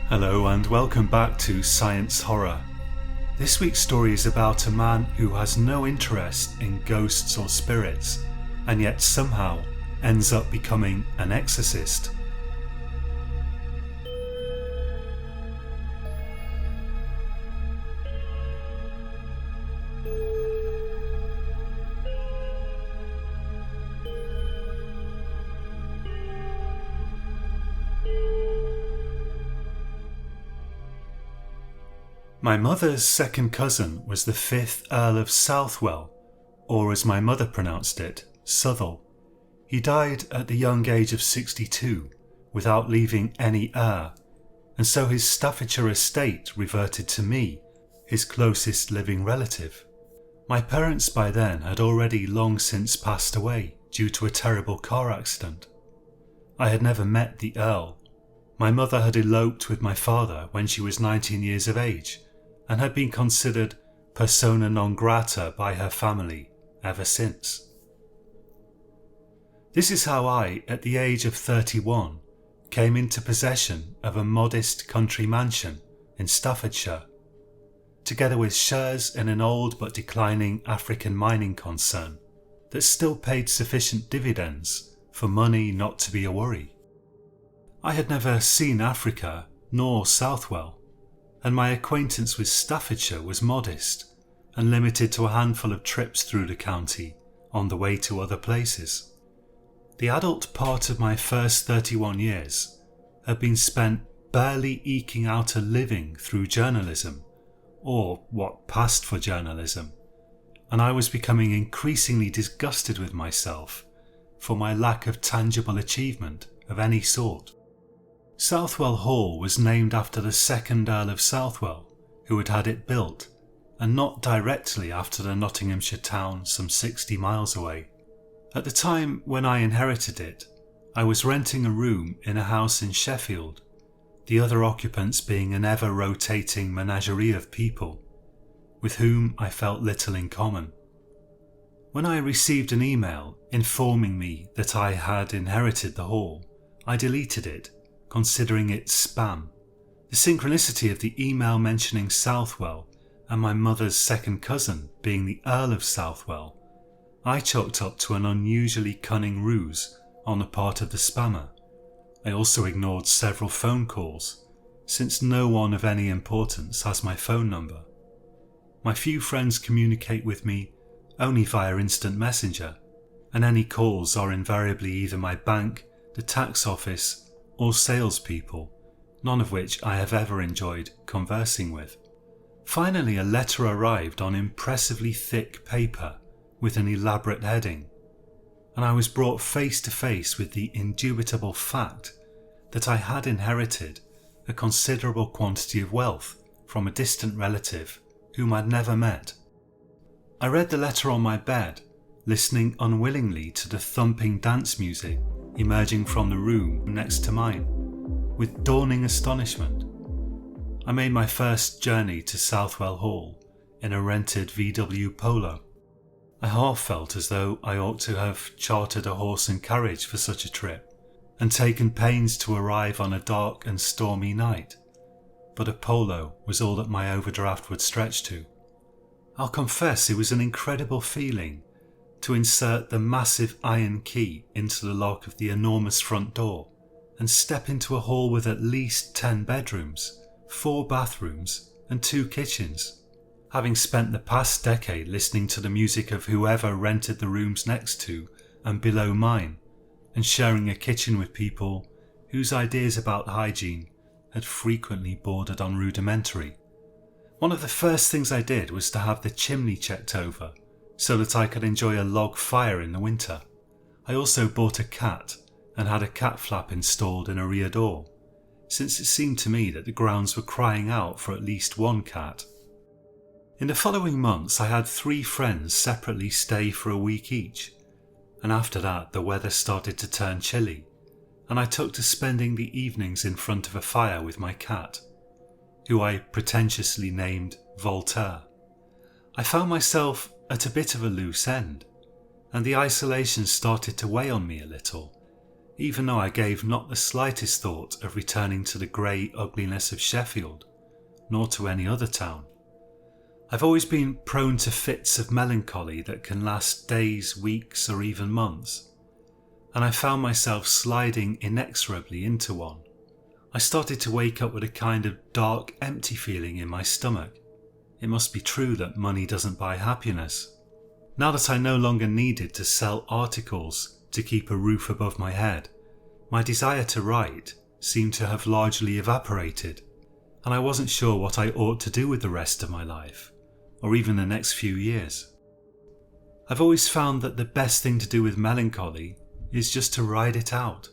Hello and welcome back to Science Horror. This week's story is about a man who has no interest in ghosts or spirits, and yet somehow ends up becoming an exorcist. My mother's second cousin was the 5th Earl of Southwell, or as my mother pronounced it, Southwell. He died at the young age of 62 without leaving any heir, and so his Staffordshire estate reverted to me, his closest living relative. My parents by then had already long since passed away due to a terrible car accident. I had never met the Earl. My mother had eloped with my father when she was 19 years of age, and had been considered persona non grata by her family ever since. This is how I, at the age of 31, came into possession of a modest country mansion in Staffordshire, together with shares in an old but declining African mining concern that still paid sufficient dividends for money not to be a worry. I had never seen Africa nor Southwell, and my acquaintance with Staffordshire was modest and limited to a handful of trips through the county on the way to other places. The adult part of my first 31 years had been spent barely eking out a living through journalism, or what passed for journalism, and I was becoming increasingly disgusted with myself for my lack of tangible achievement of any sort. Southwell Hall was named after the 2nd Earl of Southwell, who had had it built, and not directly after the Nottinghamshire town some 60 miles away. At the time when I inherited it, I was renting a room in a house in Sheffield, the other occupants being an ever-rotating menagerie of people, with whom I felt little in common. When I received an email informing me that I had inherited the hall, I deleted it, considering it spam. The synchronicity of the email mentioning Southwell and my mother's second cousin being the Earl of Southwell, I chalked up to an unusually cunning ruse on the part of the spammer. I also ignored several phone calls, since no one of any importance has my phone number. My few friends communicate with me only via instant messenger, and any calls are invariably either my bank, the tax office, or salespeople, none of which I have ever enjoyed conversing with. Finally, a letter arrived on impressively thick paper with an elaborate heading, and I was brought face to face with the indubitable fact that I had inherited a considerable quantity of wealth from a distant relative whom I'd never met. I read the letter on my bed, listening unwillingly to the thumping dance music emerging from the room next to mine. With dawning astonishment, I made my first journey to Southwell Hall in a rented VW Polo. I half felt as though I ought to have chartered a horse and carriage for such a trip, and taken pains to arrive on a dark and stormy night, but a Polo was all that my overdraft would stretch to. I'll confess it was an incredible feeling to insert the massive iron key into the lock of the enormous front door and step into a hall with at least 10 bedrooms, 4 bathrooms and 2 kitchens. Having spent the past decade listening to the music of whoever rented the rooms next to and below mine, and sharing a kitchen with people whose ideas about hygiene had frequently bordered on rudimentary, one of the first things I did was to have the chimney checked over so that I could enjoy a log fire in the winter. I also bought a cat and had a cat flap installed in a rear door, since it seemed to me that the grounds were crying out for at least one cat. In the following months I had 3 friends separately stay for a week each, and after that the weather started to turn chilly, and I took to spending the evenings in front of a fire with my cat, who I pretentiously named Voltaire. I found myself at a bit of a loose end, and the isolation started to weigh on me a little, even though I gave not the slightest thought of returning to the grey ugliness of Sheffield, nor to any other town. I've always been prone to fits of melancholy that can last days, weeks, or even months, and I found myself sliding inexorably into one. I started to wake up with a kind of dark, empty feeling in my stomach. It must be true that money doesn't buy happiness. Now that I no longer needed to sell articles to keep a roof above my head, my desire to write seemed to have largely evaporated, and I wasn't sure what I ought to do with the rest of my life, or even the next few years. I've always found that the best thing to do with melancholy is just to ride it out.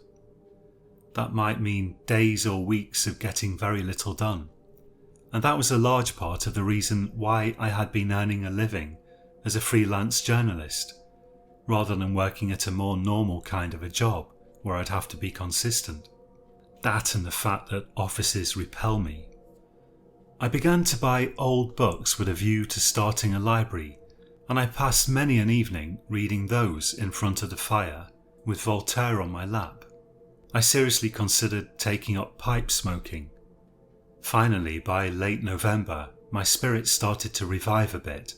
That might mean days or weeks of getting very little done, and that was a large part of the reason why I had been earning a living as a freelance journalist, rather than working at a more normal kind of a job where I'd have to be consistent. That and the fact that offices repel me. I began to buy old books with a view to starting a library, and I passed many an evening reading those in front of the fire with Voltaire on my lap. I seriously considered taking up pipe smoking. Finally, by late November, my spirits started to revive a bit,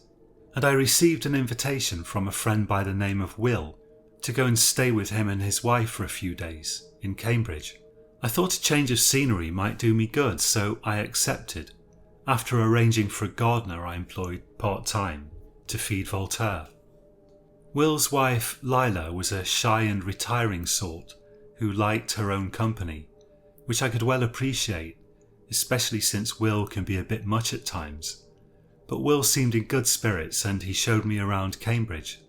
and I received an invitation from a friend by the name of Will to go and stay with him and his wife for a few days in Cambridge. I thought a change of scenery might do me good, so I accepted, after arranging for a gardener I employed part-time to feed Voltaire. Will's wife, Lila, was a shy and retiring sort who liked her own company, which I could well appreciate, especially since Will can be a bit much at times. But Will seemed in good spirits and he showed me around Cambridge.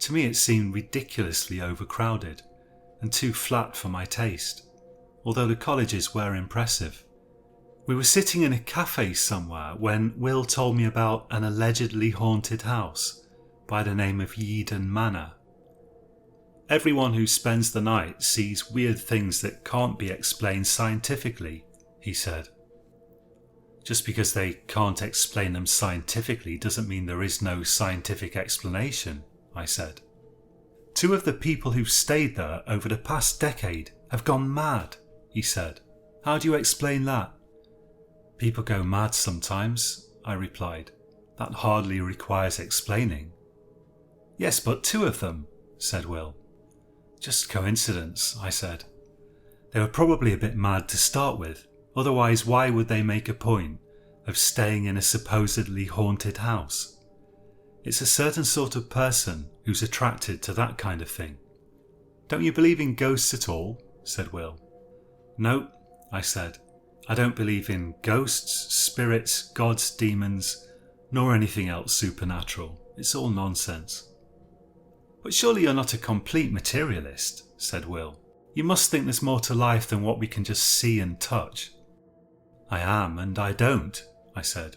To me it seemed ridiculously overcrowded and too flat for my taste, although the colleges were impressive. We were sitting in a cafe somewhere when Will told me about an allegedly haunted house by the name of Eden Manor. Everyone who spends the night sees weird things that can't be explained scientifically, he said. Just because they can't explain them scientifically doesn't mean there is no scientific explanation, I said. 2 of the people who've stayed there over the past decade have gone mad, he said. How do you explain that? People go mad sometimes, I replied. That hardly requires explaining. Yes, but 2 of them, said Will. Just coincidence, I said. They were probably a bit mad to start with, otherwise why would they make a point of staying in a supposedly haunted house? It's a certain sort of person who's attracted to that kind of thing. Don't you believe in ghosts at all? Said Will. No, I said. I don't believe in ghosts, spirits, gods, demons, nor anything else supernatural. It's all nonsense. But surely you're not a complete materialist, said Will. You must think there's more to life than what we can just see and touch. I am, and I don't, I said.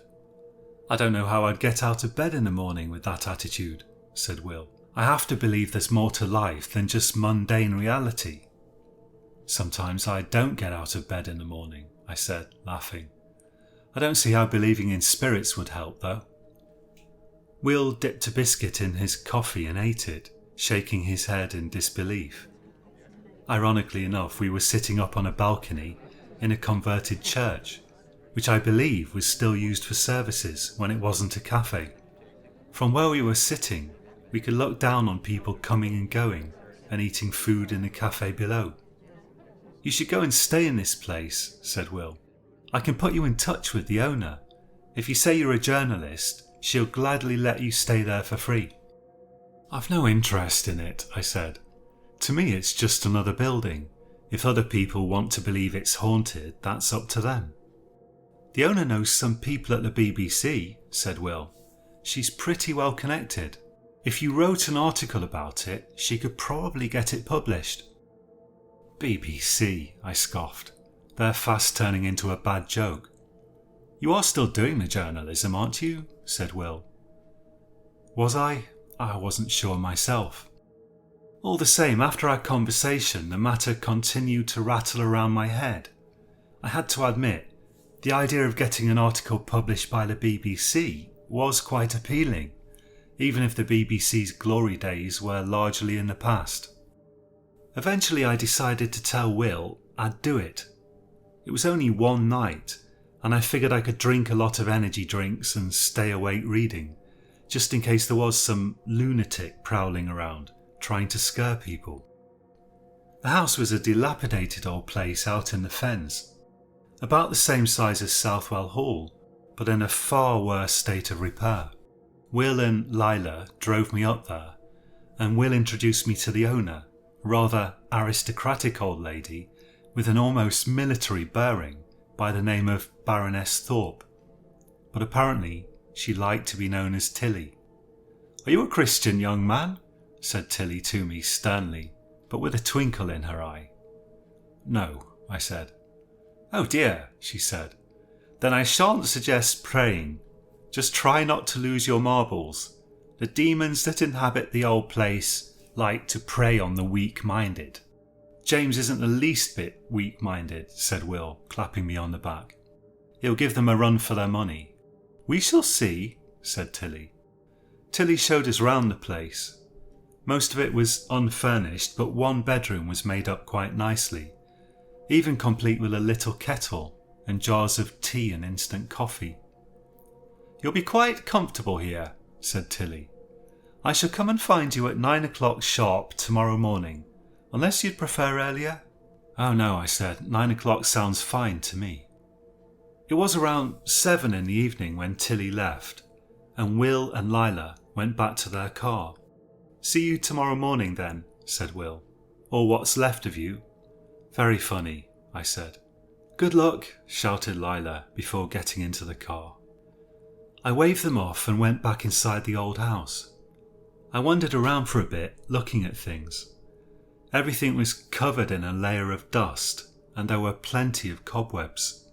I don't know how I'd get out of bed in the morning with that attitude, said Will. I have to believe there's more to life than just mundane reality. Sometimes I don't get out of bed in the morning, I said, laughing. I don't see how believing in spirits would help, though. Will dipped a biscuit in his coffee and ate it, shaking his head in disbelief. Ironically enough, we were sitting up on a balcony in a converted church, which I believe was still used for services when it wasn't a cafe. From where we were sitting, we could look down on people coming and going and eating food in the cafe below. You should go and stay in this place, said Will. I can put you in touch with the owner. If you say you're a journalist, she'll gladly let you stay there for free. I've no interest in it, I said. To me it's just another building. If other people want to believe it's haunted, that's up to them. The owner knows some people at the BBC, said Will. She's pretty well connected. If you wrote an article about it, she could probably get it published. BBC, I scoffed. They're fast turning into a bad joke. You are still doing the journalism, aren't you? Said Will. Was I? I wasn't sure myself. All the same, after our conversation, the matter continued to rattle around my head. I had to admit, the idea of getting an article published by the BBC was quite appealing, even if the BBC's glory days were largely in the past. Eventually I decided to tell Will I'd do it. It was only one night, and I figured I could drink a lot of energy drinks and stay awake reading, just in case there was some lunatic prowling around, trying to scare people. The house was a dilapidated old place out in the fens, about the same size as Southwell Hall, but in a far worse state of repair. Will and Lila drove me up there, and Will introduced me to the owner, a rather aristocratic old lady with an almost military bearing by the name of Baroness Thorpe, but apparently she liked to be known as Tilly. "Are you a Christian, young man?" said Tilly to me sternly, but with a twinkle in her eye. "No," I said. "Oh dear," she said. "Then I shan't suggest praying. Just try not to lose your marbles. The demons that inhabit the old place like to prey on the weak-minded." "James isn't the least bit weak-minded," said Will, clapping me on the back. "He'll give them a run for their money." "We shall see," said Tilly. Tilly showed us round the place. Most of it was unfurnished, but one bedroom was made up quite nicely, even complete with a little kettle and jars of tea and instant coffee. "You'll be quite comfortable here," said Tilly. "I shall come and find you at 9 o'clock sharp tomorrow morning, unless you'd prefer earlier." "Oh no," I said. 9 o'clock sounds fine to me. It was around 7 in the evening when Tilly left, and Will and Lila went back to their car. "See you tomorrow morning then," said Will. "Or what's left of you." "Very funny," I said. "Good luck," shouted Lila before getting into the car. I waved them off and went back inside the old house. I wandered around for a bit, looking at things. Everything was covered in a layer of dust, and there were plenty of cobwebs.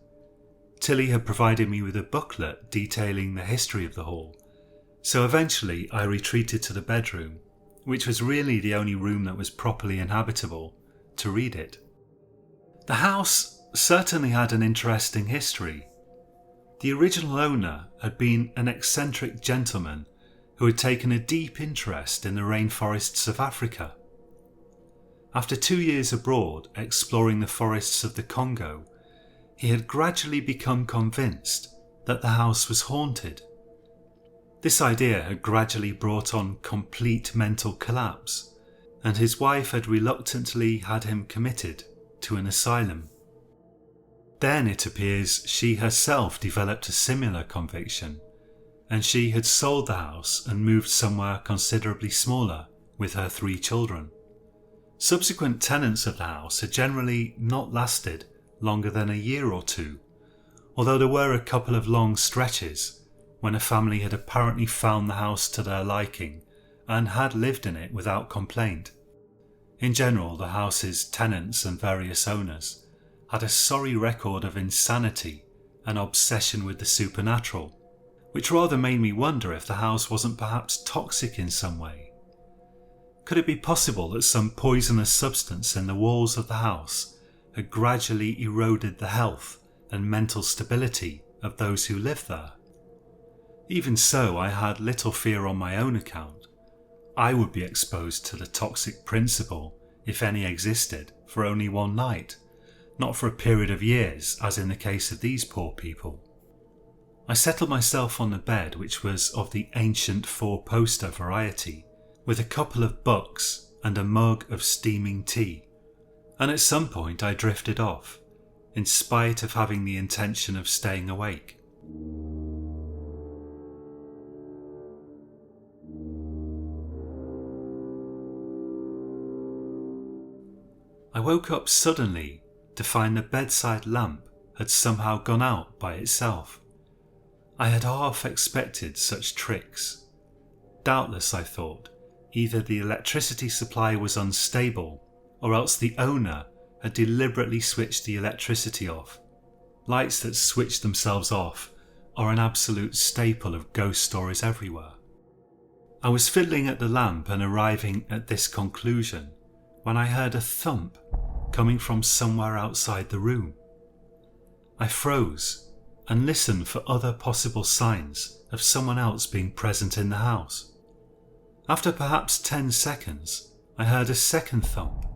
Tilly had provided me with a booklet detailing the history of the hall, so eventually I retreated to the bedroom, which was really the only room that was properly inhabitable, to read it. The house certainly had an interesting history. The original owner had been an eccentric gentleman who had taken a deep interest in the rainforests of Africa. After 2 years abroad exploring the forests of the Congo, he had gradually become convinced that the house was haunted. This idea had gradually brought on complete mental collapse, and his wife had reluctantly had him committed to an asylum. Then it appears she herself developed a similar conviction, and she had sold the house and moved somewhere considerably smaller with her 3 children. Subsequent tenants of the house had generally not lasted longer than a year or 2, although there were a couple of long stretches when a family had apparently found the house to their liking and had lived in it without complaint. In general, the house's tenants and various owners had a sorry record of insanity and obsession with the supernatural, which rather made me wonder if the house wasn't perhaps toxic in some way. Could it be possible that some poisonous substance in the walls of the house had gradually eroded the health and mental stability of those who lived there? Even so, I had little fear on my own account. I would be exposed to the toxic principle, if any existed, for only one night, not for a period of years, as in the case of these poor people. I settled myself on the bed, which was of the ancient 4-poster variety, with a couple of books and a mug of steaming tea, and at some point I drifted off, in spite of having the intention of staying awake. I woke up suddenly to find the bedside lamp had somehow gone out by itself. I had half expected such tricks. Doubtless, I thought, either the electricity supply was unstable, or else the owner had deliberately switched the electricity off. Lights that switch themselves off are an absolute staple of ghost stories everywhere. I was fiddling at the lamp and arriving at this conclusion when I heard a thump coming from somewhere outside the room. I froze and listened for other possible signs of someone else being present in the house. After perhaps 10 seconds, I heard a second thump,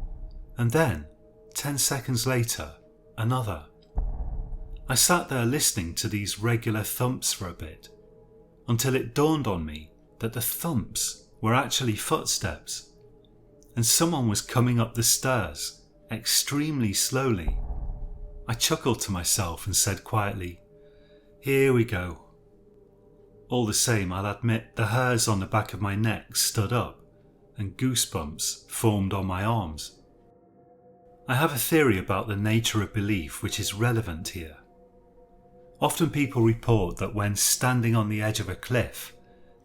and then, 10 seconds later, another. I sat there listening to these regular thumps for a bit, until it dawned on me that the thumps were actually footsteps, and someone was coming up the stairs extremely slowly. I chuckled to myself and said quietly, "Here we go." All the same, I'll admit the hairs on the back of my neck stood up and goosebumps formed on my arms. I have a theory about the nature of belief which is relevant here. Often people report that when standing on the edge of a cliff,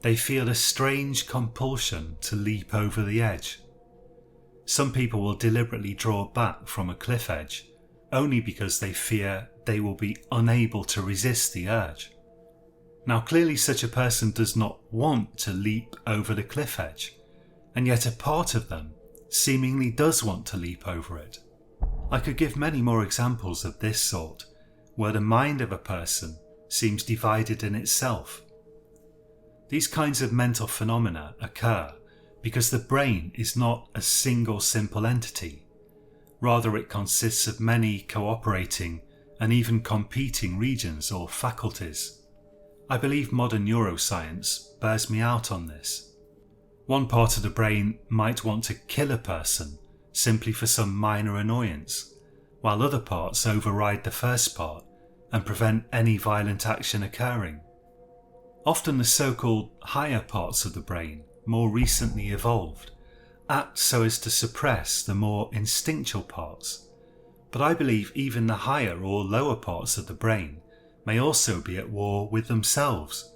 they feel a strange compulsion to leap over the edge. Some people will deliberately draw back from a cliff edge only because they fear they will be unable to resist the urge. Now clearly such a person does not want to leap over the cliff edge, and yet a part of them seemingly does want to leap over it. I could give many more examples of this sort, where the mind of a person seems divided in itself. These kinds of mental phenomena occur because the brain is not a single simple entity. Rather, it consists of many cooperating and even competing regions or faculties. I believe modern neuroscience bears me out on this. One part of the brain might want to kill a person simply for some minor annoyance, while other parts override the first part and prevent any violent action occurring. Often the so-called higher parts of the brain, more recently evolved, act so as to suppress the more instinctual parts, but I believe even the higher or lower parts of the brain may also be at war with themselves.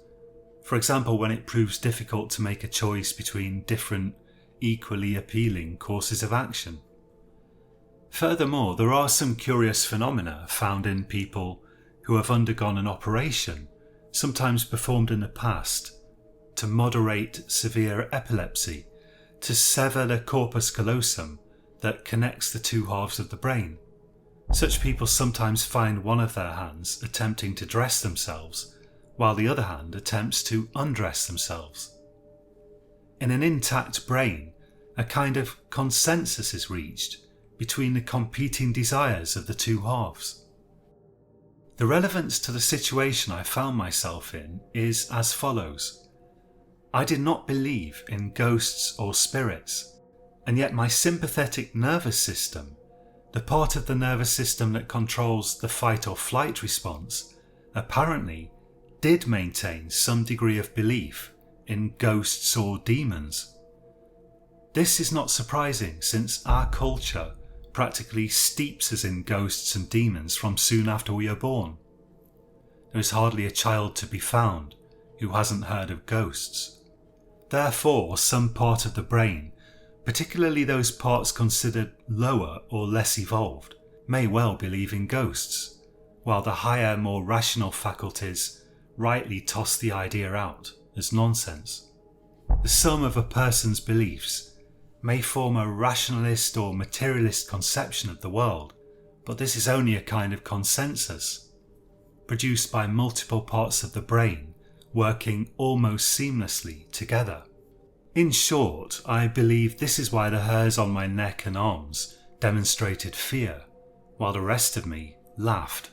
For example, when it proves difficult to make a choice between different, equally appealing courses of action. Furthermore, there are some curious phenomena found in people who have undergone an operation, sometimes performed in the past, to moderate severe epilepsy, to sever the corpus callosum that connects the two halves of the brain. Such people sometimes find one of their hands attempting to dress themselves, while the other hand attempts to undress themselves. In an intact brain, a kind of consensus is reached between the competing desires of the two halves. The relevance to the situation I found myself in is as follows. I did not believe in ghosts or spirits, and yet my sympathetic nervous system, the part of the nervous system that controls the fight or flight response, apparently did maintain some degree of belief in ghosts or demons. This is not surprising, since our culture practically steeps us in ghosts and demons from soon after we are born. There is hardly a child to be found who hasn't heard of ghosts. Therefore, some part of the brain, particularly those parts considered lower or less evolved, may well believe in ghosts, while the higher, more rational faculties rightly toss the idea out as nonsense. The sum of a person's beliefs may form a rationalist or materialist conception of the world, but this is only a kind of consensus, produced by multiple parts of the brain working almost seamlessly together. In short, I believe this is why the hairs on my neck and arms demonstrated fear, while the rest of me laughed.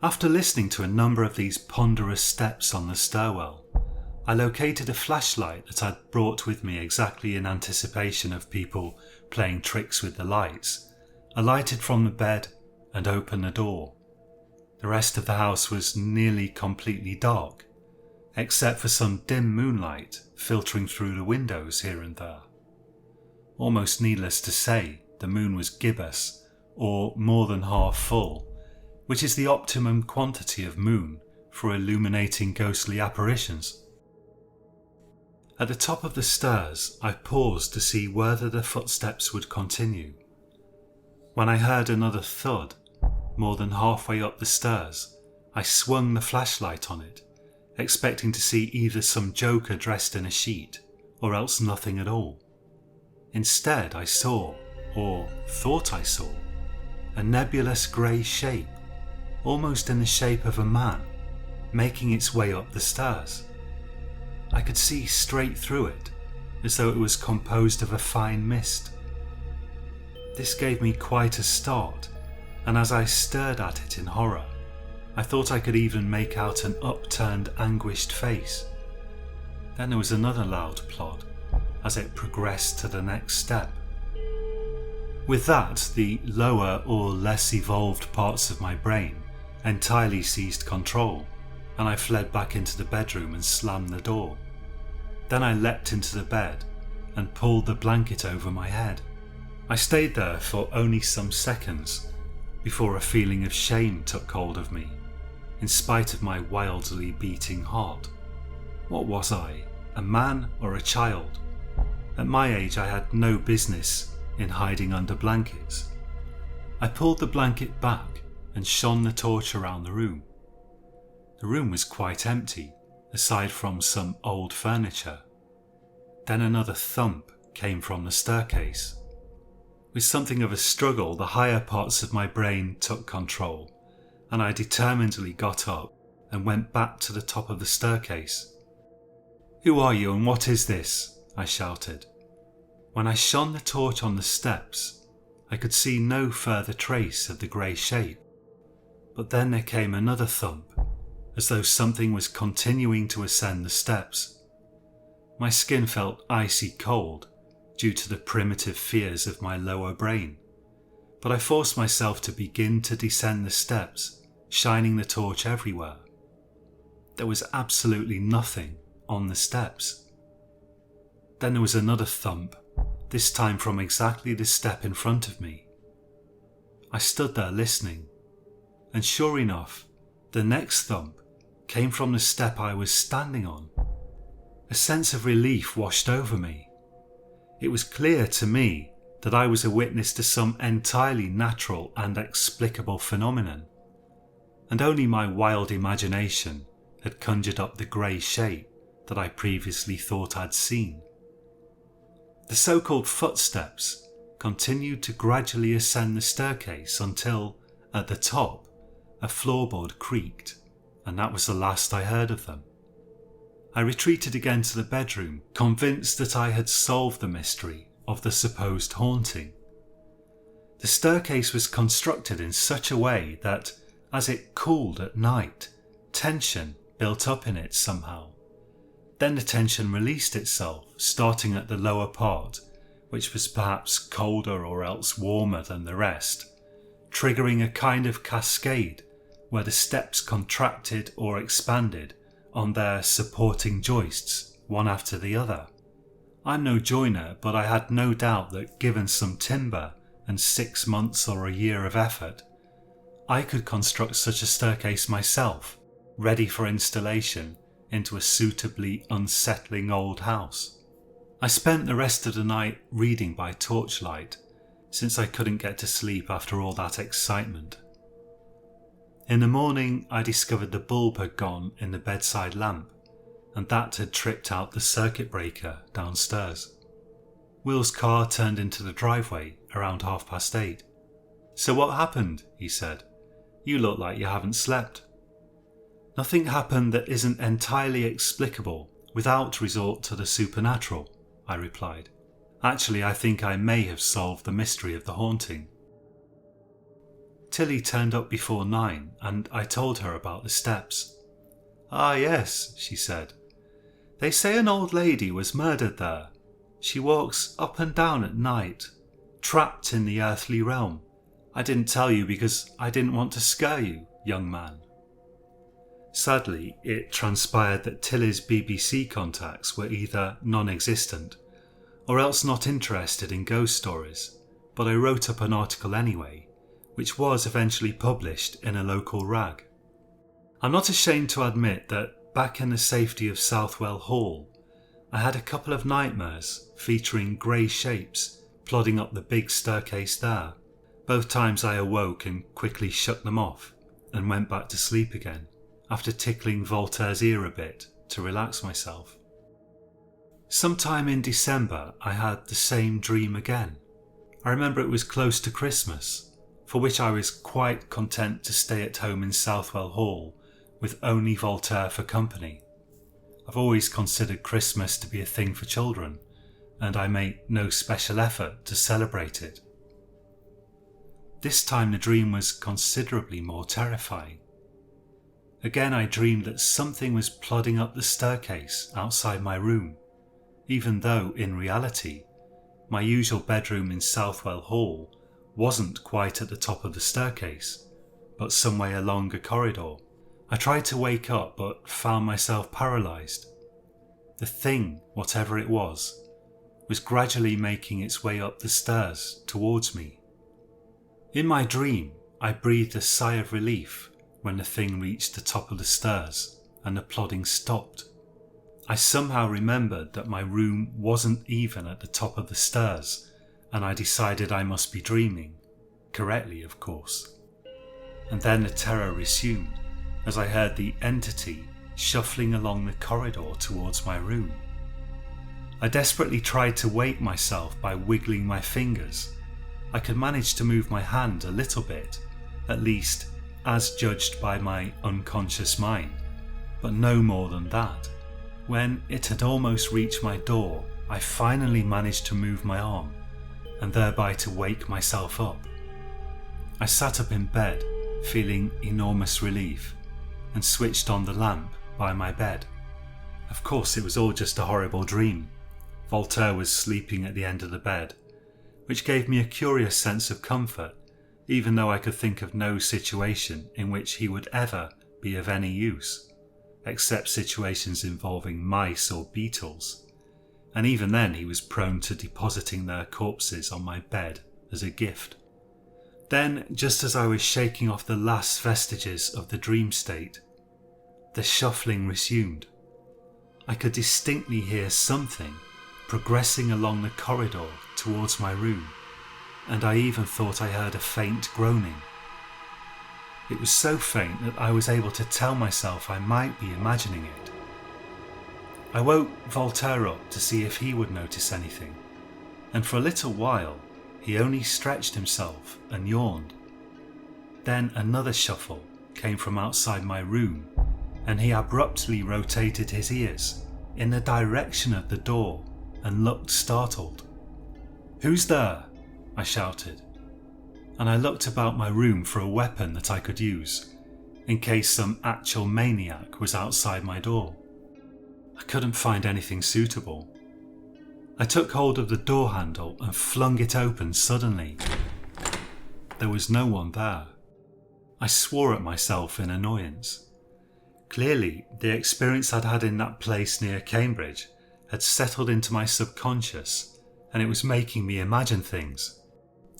After listening to a number of these ponderous steps on the stairwell, I located a flashlight that I'd brought with me exactly in anticipation of people playing tricks with the lights, alighted from the bed and opened the door. The rest of the house was nearly completely dark, except for some dim moonlight filtering through the windows here and there. Almost needless to say, the moon was gibbous, or more than half full, which is the optimum quantity of moon for illuminating ghostly apparitions. At the top of the stairs, I paused to see whether the footsteps would continue. When I heard another thud, more than halfway up the stairs, I swung the flashlight on it, expecting to see either some joker dressed in a sheet, or else nothing at all. Instead, I saw, or thought I saw, a nebulous grey shape, almost in the shape of a man, making its way up the stairs. I could see straight through it, as though it was composed of a fine mist. This gave me quite a start, and as I stared at it in horror, I thought I could even make out an upturned, anguished face. Then there was another loud plod as it progressed to the next step. With that, the lower or less evolved parts of my brain entirely seized control, and I fled back into the bedroom and slammed the door. Then I leapt into the bed and pulled the blanket over my head. I stayed there for only some seconds before a feeling of shame took hold of me, in spite of my wildly beating heart. What was I, a man or a child? At my age, I had no business in hiding under blankets. I pulled the blanket back and shone the torch around the room. The room was quite empty, aside from some old furniture. Then another thump came from the staircase. With something of a struggle, the higher parts of my brain took control, and I determinedly got up and went back to the top of the staircase. "Who are you and what is this?" I shouted. When I shone the torch on the steps, I could see no further trace of the grey shape. But then there came another thump, as though something was continuing to ascend the steps. My skin felt icy cold due to the primitive fears of my lower brain, but I forced myself to begin to descend the steps, shining the torch everywhere. There was absolutely nothing on the steps. Then there was another thump, this time from exactly the step in front of me. I stood there listening, and sure enough, the next thump came from the step I was standing on. A sense of relief washed over me. It was clear to me that I was a witness to some entirely natural and explicable phenomenon, and only my wild imagination had conjured up the grey shape that I previously thought I'd seen. The so-called footsteps continued to gradually ascend the staircase until, at the top, a floorboard creaked, and that was the last I heard of them. I retreated again to the bedroom, convinced that I had solved the mystery of the supposed haunting. The staircase was constructed in such a way that, as it cooled at night, tension built up in it somehow. Then the tension released itself, starting at the lower part, which was perhaps colder or else warmer than the rest, triggering a kind of cascade where the steps contracted or expanded on their supporting joists, one after the other. I'm no joiner, but I had no doubt that given some timber and 6 months or a year of effort, I could construct such a staircase myself, ready for installation into a suitably unsettling old house. I spent the rest of the night reading by torchlight, since I couldn't get to sleep after all that excitement. In the morning, I discovered the bulb had gone in the bedside lamp, and that had tripped out the circuit breaker downstairs. Will's car turned into the driveway around 8:30. "So what happened?" he said. "You look like you haven't slept." "Nothing happened that isn't entirely explicable without resort to the supernatural," I replied. "Actually, I think I may have solved the mystery of the haunting." Tilly turned up before 9 and I told her about the steps. "Ah yes," she said. "They say an old lady was murdered there. She walks up and down at night, trapped in the earthly realm. I didn't tell you because I didn't want to scare you, young man." Sadly, it transpired that Tilly's BBC contacts were either non-existent or else not interested in ghost stories, but I wrote up an article anyway, which was eventually published in a local rag. I'm not ashamed to admit that back in the safety of Southwell Hall, I had a couple of nightmares featuring grey shapes plodding up the big staircase there. Both times I awoke and quickly shut them off and went back to sleep again, after tickling Voltaire's ear a bit to relax myself. Sometime in December I had the same dream again. I remember it was close to Christmas, for which I was quite content to stay at home in Southwell Hall with only Voltaire for company. I've always considered Christmas to be a thing for children, and I make no special effort to celebrate it. This time the dream was considerably more terrifying. Again I dreamed that something was plodding up the staircase outside my room, even though in reality my usual bedroom in Southwell Hall wasn't quite at the top of the staircase, but some way along a corridor. I tried to wake up but found myself paralysed. The thing, whatever it was gradually making its way up the stairs towards me. In my dream, I breathed a sigh of relief when the thing reached the top of the stairs and the plodding stopped. I somehow remembered that my room wasn't even at the top of the stairs, and I decided I must be dreaming, correctly of course. And then the terror resumed as I heard the entity shuffling along the corridor towards my room. I desperately tried to wake myself by wiggling my fingers. I could manage to move my hand a little bit, at least as judged by my unconscious mind, but no more than that. When it had almost reached my door, I finally managed to move my arm, and thereby to wake myself up. I sat up in bed, feeling enormous relief, and switched on the lamp by my bed. Of course, it was all just a horrible dream. Voltaire was sleeping at the end of the bed, which gave me a curious sense of comfort, even though I could think of no situation in which he would ever be of any use, except situations involving mice or beetles, and even then he was prone to depositing their corpses on my bed as a gift. Then, just as I was shaking off the last vestiges of the dream state, the shuffling resumed. I could distinctly hear something progressing along the corridor towards my room, and I even thought I heard a faint groaning. It was so faint that I was able to tell myself I might be imagining it. I woke Voltaire up to see if he would notice anything, and for a little while he only stretched himself and yawned. Then another shuffle came from outside my room, and he abruptly rotated his ears in the direction of the door and looked startled. "Who's there?" I shouted, and I looked about my room for a weapon that I could use, in case some actual maniac was outside my door. I couldn't find anything suitable. I took hold of the door handle and flung it open suddenly. There was no one there. I swore at myself in annoyance. Clearly, the experience I'd had in that place near Cambridge had settled into my subconscious, and it was making me imagine things.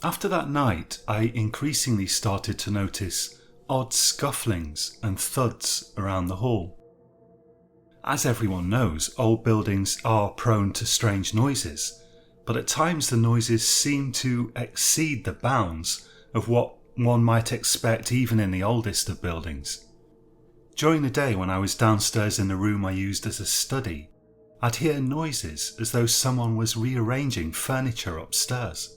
After that night, I increasingly started to notice odd scufflings and thuds around the hall. As everyone knows, old buildings are prone to strange noises, but at times the noises seem to exceed the bounds of what one might expect even in the oldest of buildings. During the day when I was downstairs in the room I used as a study, I'd hear noises as though someone was rearranging furniture upstairs.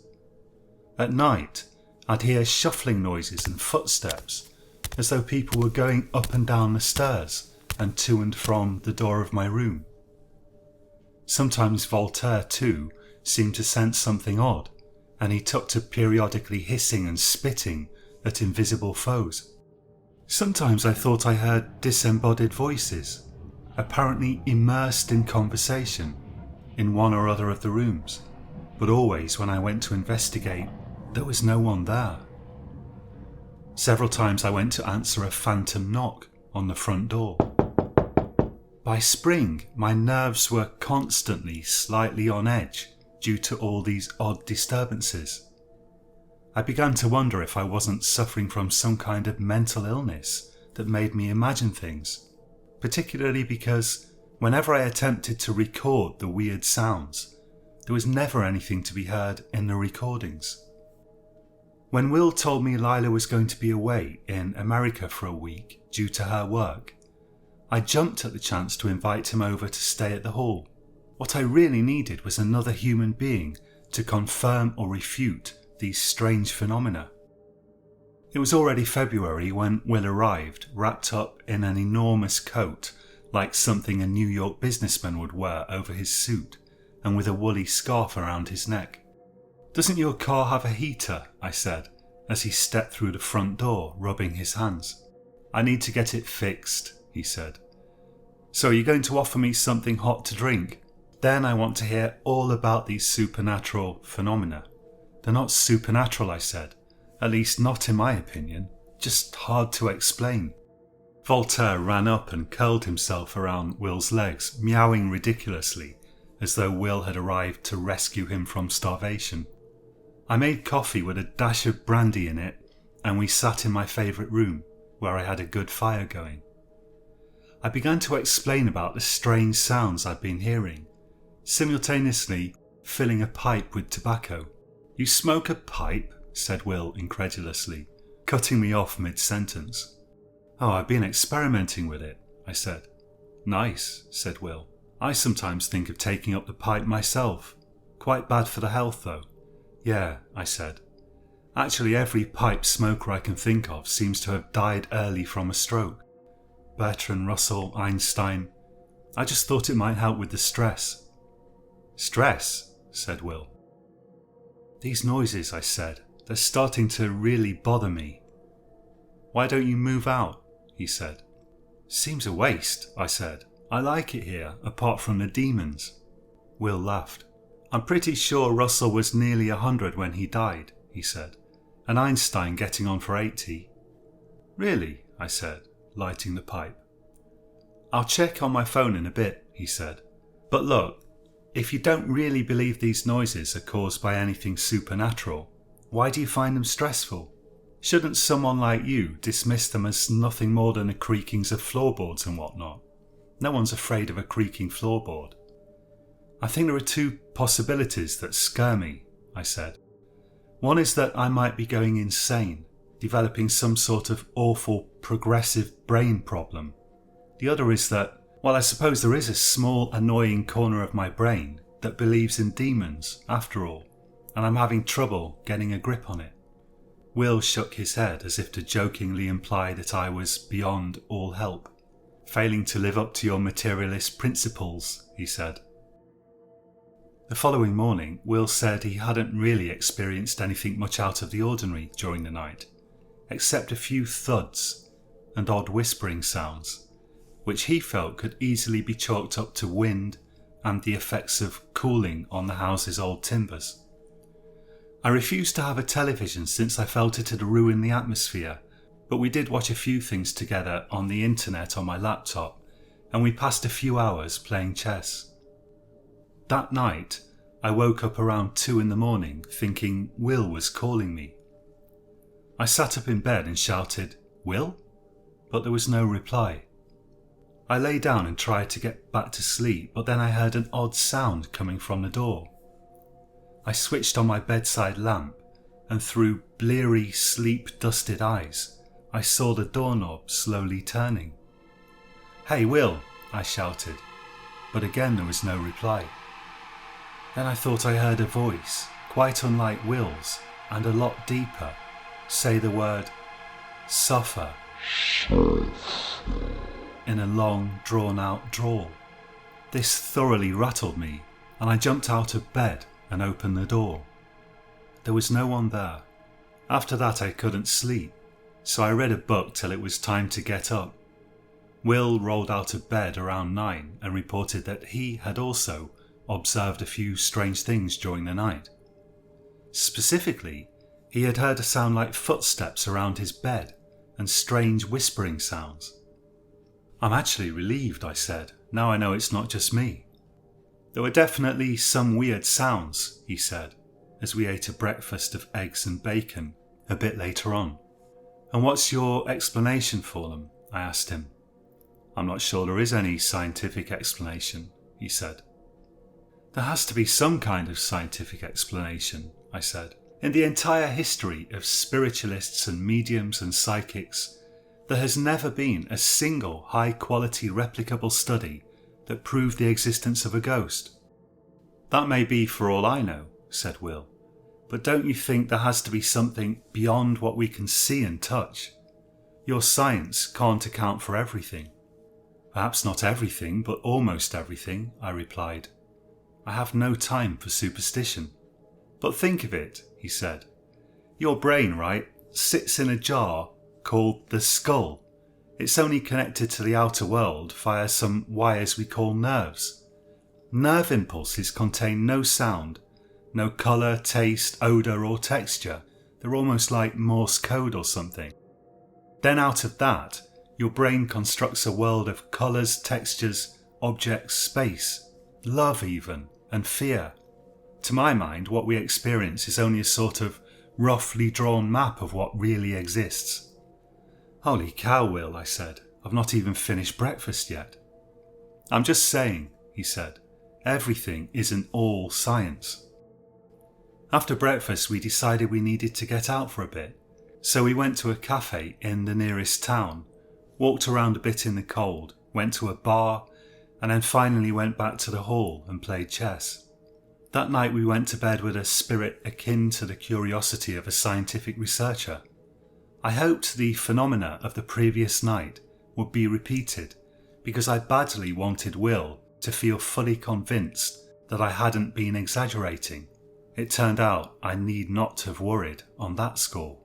At night, I'd hear shuffling noises and footsteps, as though people were going up and down the stairs and to and from the door of my room. Sometimes Voltaire, too, seemed to sense something odd, and he took to periodically hissing and spitting at invisible foes. Sometimes I thought I heard disembodied voices, apparently immersed in conversation in one or other of the rooms, but always when I went to investigate, there was no one there. Several times I went to answer a phantom knock on the front door. By spring, my nerves were constantly slightly on edge due to all these odd disturbances. I began to wonder if I wasn't suffering from some kind of mental illness that made me imagine things, particularly because whenever I attempted to record the weird sounds, there was never anything to be heard in the recordings. When Will told me Lila was going to be away in America for a week due to her work, I jumped at the chance to invite him over to stay at the hall. What I really needed was another human being to confirm or refute these strange phenomena. It was already February when Will arrived, wrapped up in an enormous coat, like something a New York businessman would wear over his suit, and with a woolly scarf around his neck. "Doesn't your car have a heater?" I said, as he stepped through the front door, rubbing his hands. "I need to get it fixed," he said. "So are you going to offer me something hot to drink? Then I want to hear all about these supernatural phenomena." "They're not supernatural," I said. "At least not in my opinion. Just hard to explain." Voltaire ran up and curled himself around Will's legs, meowing ridiculously, as though Will had arrived to rescue him from starvation. I made coffee with a dash of brandy in it, and we sat in my favourite room, where I had a good fire going. I began to explain about the strange sounds I'd been hearing, simultaneously filling a pipe with tobacco. "You smoke a pipe?" said Will incredulously, cutting me off mid-sentence. "Oh, I've been experimenting with it," I said. "Nice," said Will. "I sometimes think of taking up the pipe myself. Quite bad for the health, though." "Yeah," I said. "Actually, every pipe smoker I can think of seems to have died early from a stroke. Bertrand Russell, Einstein. I just thought it might help with the stress." "Stress?" said Will. "These noises," I said, "they're starting to really bother me." "Why don't you move out?" he said. "Seems a waste," I said. "I like it here, apart from the demons." Will laughed. "I'm pretty sure Russell was nearly 100 when he died," he said, "and Einstein getting on for 80. "Really?" I said, lighting the pipe. "I'll check on my phone in a bit," he said. "But look, if you don't really believe these noises are caused by anything supernatural, why do you find them stressful? Shouldn't someone like you dismiss them as nothing more than the creakings of floorboards and whatnot? No one's afraid of a creaking floorboard." "I think there are two possibilities that scare me," I said. "One is that I might be going insane, developing some sort of awful progressive brain problem. The other is that, well, I suppose there is a small annoying corner of my brain that believes in demons after all, and I'm having trouble getting a grip on it." Will shook his head as if to jokingly imply that I was beyond all help. "Failing to live up to your materialist principles," he said. The following morning, Will said he hadn't really experienced anything much out of the ordinary during the night, except a few thuds and odd whispering sounds, which he felt could easily be chalked up to wind and the effects of cooling on the house's old timbers. I refused to have a television since I felt it'd ruin the atmosphere, but we did watch a few things together on the internet on my laptop, and we passed a few hours playing chess. That night, I woke up around 2 in the morning thinking Will was calling me. I sat up in bed and shouted, "Will?" But there was no reply. I lay down and tried to get back to sleep, but then I heard an odd sound coming from the door. I switched on my bedside lamp, and through bleary, sleep-dusted eyes, I saw the doorknob slowly turning. "Hey, Will," I shouted, but again there was no reply. Then I thought I heard a voice, quite unlike Will's, and a lot deeper, say the word "suffer" in a long, drawn-out drawl. This thoroughly rattled me, and I jumped out of bed and opened the door. There was no one there. After that I couldn't sleep, so I read a book till it was time to get up. Will rolled out of bed around 9 and reported that he had also observed a few strange things during the night. Specifically, he had heard a sound like footsteps around his bed and strange whispering sounds. "I'm actually relieved," I said. "Now I know it's not just me." "There were definitely some weird sounds," he said, as we ate a breakfast of eggs and bacon a bit later on. "And what's your explanation for them?" I asked him. "I'm not sure there is any scientific explanation," he said. "There has to be some kind of scientific explanation," I said. "In the entire history of spiritualists and mediums and psychics, there has never been a single high-quality replicable study that proved the existence of a ghost." "That may be for all I know," said Will, "but don't you think there has to be something beyond what we can see and touch? Your science can't account for everything." "Perhaps not everything, but almost everything," I replied. "I have no time for superstition." "But think of it," he said. "Your brain, right? sits in a jar called the skull. It's only connected to the outer world via some wires we call nerves. Nerve impulses contain no sound, no colour, taste, odour or texture. They're almost like Morse code or something. Then out of that, your brain constructs a world of colours, textures, objects, space, love even, and fear. To my mind, what we experience is only a sort of roughly drawn map of what really exists. Holy cow, Will, I said. I've not even finished breakfast yet. I'm just saying, he said. Everything isn't all science. After breakfast, we decided we needed to get out for a bit. So we went to a cafe in the nearest town, walked around a bit in the cold, went to a bar, and then finally went back to the hall and played chess. That night we went to bed with a spirit akin to the curiosity of a scientific researcher. I hoped the phenomena of the previous night would be repeated because I badly wanted Will to feel fully convinced that I hadn't been exaggerating. It turned out I need not have worried on that score.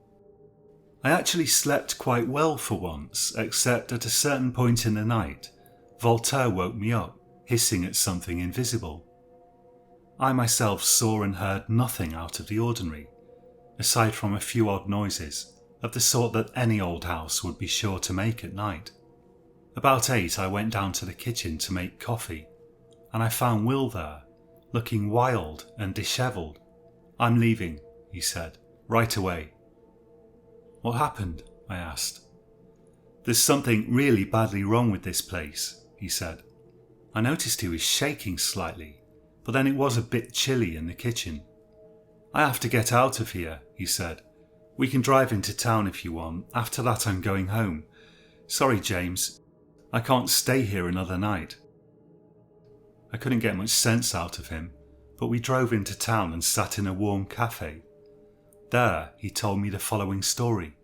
I actually slept quite well for once, except at a certain point in the night, Voltaire woke me up, hissing at something invisible. I myself saw and heard nothing out of the ordinary, aside from a few odd noises, of the sort that any old house would be sure to make at night. About 8 I went down to the kitchen to make coffee, and I found Will there, looking wild and dishevelled. "I'm leaving," he said, "right away." "What happened?" I asked. "There's something really badly wrong with this place," he said. I noticed he was shaking slightly, but then it was a bit chilly in the kitchen. "I have to get out of here," he said. "We can drive into town if you want. After that I'm going home. Sorry, James. I can't stay here another night." I couldn't get much sense out of him, but we drove into town and sat in a warm cafe. There he told me the following story.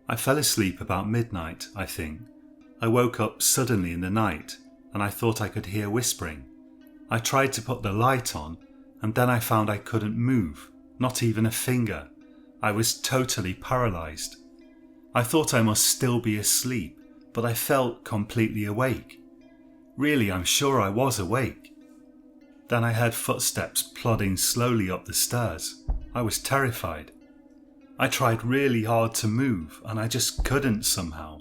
I fell asleep about midnight, I think. I woke up suddenly in the night and I thought I could hear whispering. I tried to put the light on and then I found I couldn't move, not even a finger. I was totally paralysed. I thought I must still be asleep, but I felt completely awake. Really, I'm sure I was awake. Then I heard footsteps plodding slowly up the stairs. I was terrified. I tried really hard to move and I just couldn't somehow.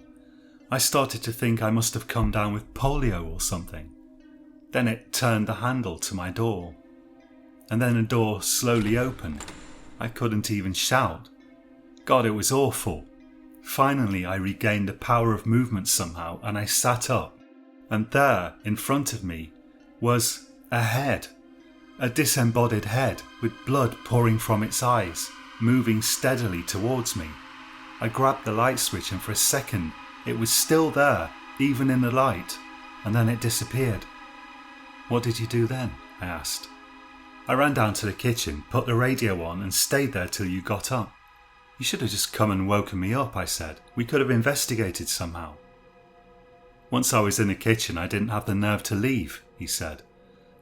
I started to think I must have come down with polio or something. Then it turned the handle to my door. And then the door slowly opened. I couldn't even shout. God, it was awful. Finally, I regained the power of movement somehow and I sat up. And there, in front of me, was a head. A disembodied head with blood pouring from its eyes, moving steadily towards me. I grabbed the light switch and for a second it was still there, even in the light, and then it disappeared. "What did you do then?" I asked. "I ran down to the kitchen, put the radio on and stayed there till you got up." "You should have just come and woken me up," I said. "We could have investigated somehow." "Once I was in the kitchen I didn't have the nerve to leave," he said.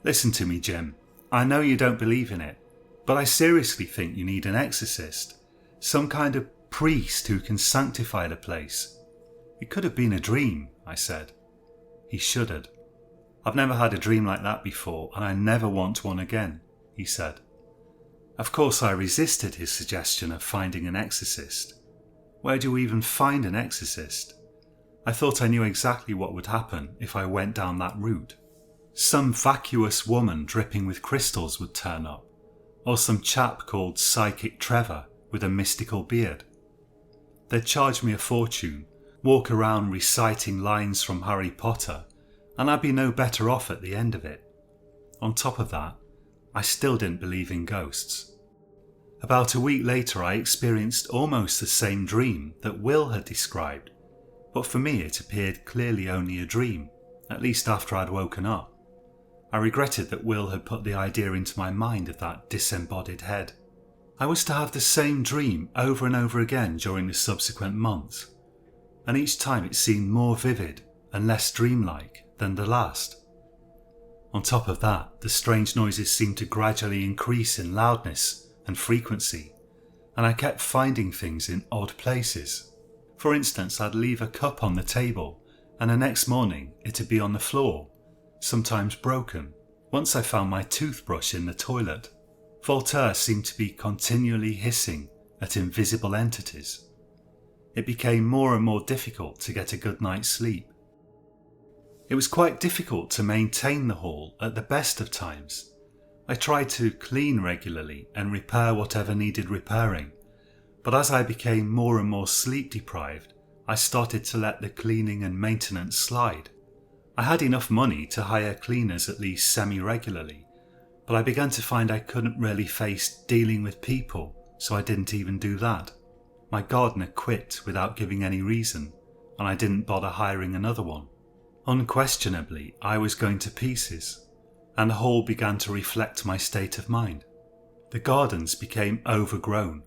"Listen to me, Jim. I know you don't believe in it, but I seriously think you need an exorcist. Some kind of priest who can sanctify the place." "It could have been a dream," I said. He shuddered. "I've never had a dream like that before and I never want one again," he said. Of course I resisted his suggestion of finding an exorcist. Where do you even find an exorcist? I thought I knew exactly what would happen if I went down that route. Some vacuous woman dripping with crystals would turn up, or some chap called Psychic Trevor with a mystical beard. They'd charge me a fortune, walk around reciting lines from Harry Potter, and I'd be no better off at the end of it. On top of that, I still didn't believe in ghosts. About a week later I experienced almost the same dream that Will had described, but for me it appeared clearly only a dream, at least after I'd woken up. I regretted that Will had put the idea into my mind of that disembodied head. I was to have the same dream over and over again during the subsequent months, and each time it seemed more vivid and less dreamlike than the last. On top of that, the strange noises seemed to gradually increase in loudness and frequency, and I kept finding things in odd places. For instance, I'd leave a cup on the table, and the next morning it'd be on the floor, sometimes broken. Once I found my toothbrush in the toilet. Voltaire seemed to be continually hissing at invisible entities. It became more and more difficult to get a good night's sleep. It was quite difficult to maintain the hall at the best of times. I tried to clean regularly and repair whatever needed repairing, but as I became more and more sleep deprived, I started to let the cleaning and maintenance slide. I had enough money to hire cleaners at least semi-regularly, but I began to find I couldn't really face dealing with people, so I didn't even do that. My gardener quit without giving any reason, and I didn't bother hiring another one. Unquestionably, I was going to pieces, and the hall began to reflect my state of mind. The gardens became overgrown,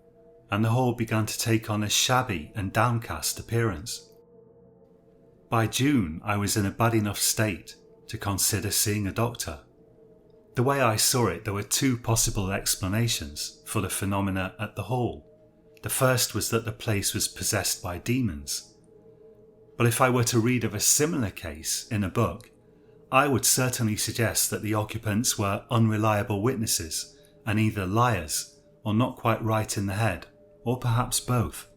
and the hall began to take on a shabby and downcast appearance. By June, I was in a bad enough state to consider seeing a doctor. The way I saw it, there were two possible explanations for the phenomena at the hall. The first was that the place was possessed by demons. But if I were to read of a similar case in a book, I would certainly suggest that the occupants were unreliable witnesses and either liars or not quite right in the head, or perhaps both.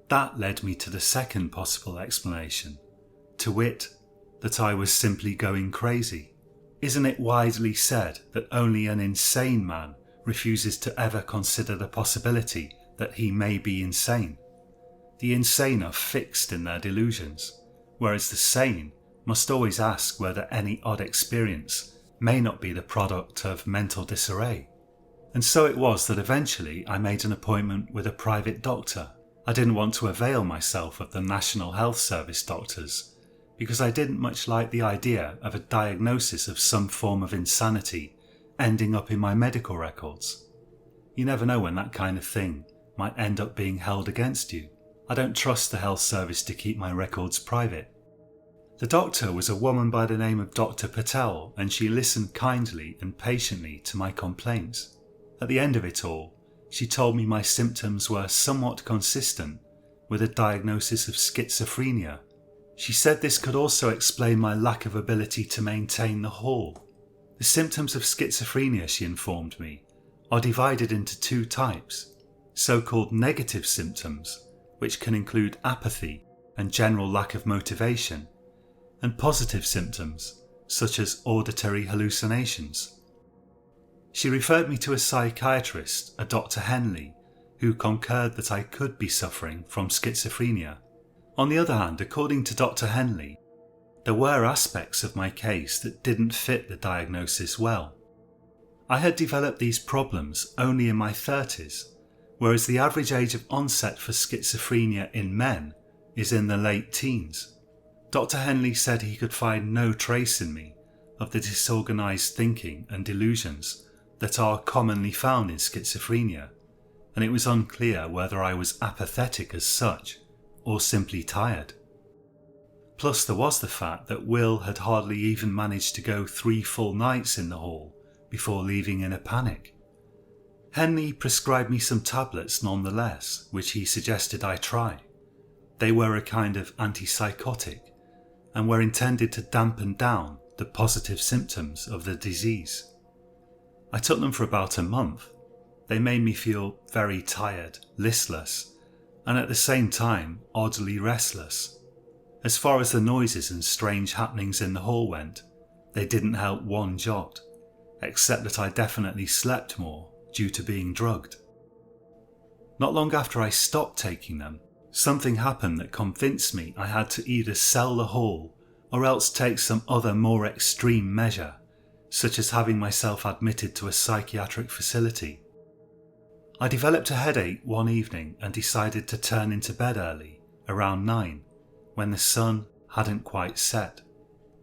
That led me to the second possible explanation, to wit, that I was simply going crazy. Isn't it widely said that only an insane man refuses to ever consider the possibility that he may be insane? The insane are fixed in their delusions, whereas the sane must always ask whether any odd experience may not be the product of mental disarray. And so it was that eventually I made an appointment with a private doctor. I didn't want to avail myself of the National Health Service doctors, because I didn't much like the idea of a diagnosis of some form of insanity ending up in my medical records. You never know when that kind of thing might end up being held against you. I don't trust the health service to keep my records private. The doctor was a woman by the name of Dr. Patel, and she listened kindly and patiently to my complaints. At the end of it all, she told me my symptoms were somewhat consistent with a diagnosis of schizophrenia. She said this could also explain my lack of ability to maintain the hall. The symptoms of schizophrenia, she informed me, are divided into two types: so-called negative symptoms, which can include apathy and general lack of motivation, and positive symptoms, such as auditory hallucinations. She referred me to a psychiatrist, a Dr. Henley, who concurred that I could be suffering from schizophrenia. On the other hand, according to Dr. Henley, there were aspects of my case that didn't fit the diagnosis well. I had developed these problems only in my 30s, whereas the average age of onset for schizophrenia in men is in the late teens. Dr. Henley said he could find no trace in me of the disorganized thinking and delusions that are commonly found in schizophrenia, and it was unclear whether I was apathetic as such or simply tired. Plus there was the fact that Will had hardly even managed to go 3 full nights in the hall before leaving in a panic. Henley prescribed me some tablets nonetheless, which he suggested I try. They were a kind of antipsychotic and were intended to dampen down the positive symptoms of the disease. I took them for about a month. They made me feel very tired, listless, and at the same time oddly restless. As far as the noises and strange happenings in the hall went, they didn't help one jot, except that I definitely slept more due to being drugged. Not long after I stopped taking them, something happened that convinced me I had to either sell the hall or else take some other more extreme measure, such as having myself admitted to a psychiatric facility. I developed a headache one evening and decided to turn into bed early, around 9, when the sun hadn't quite set.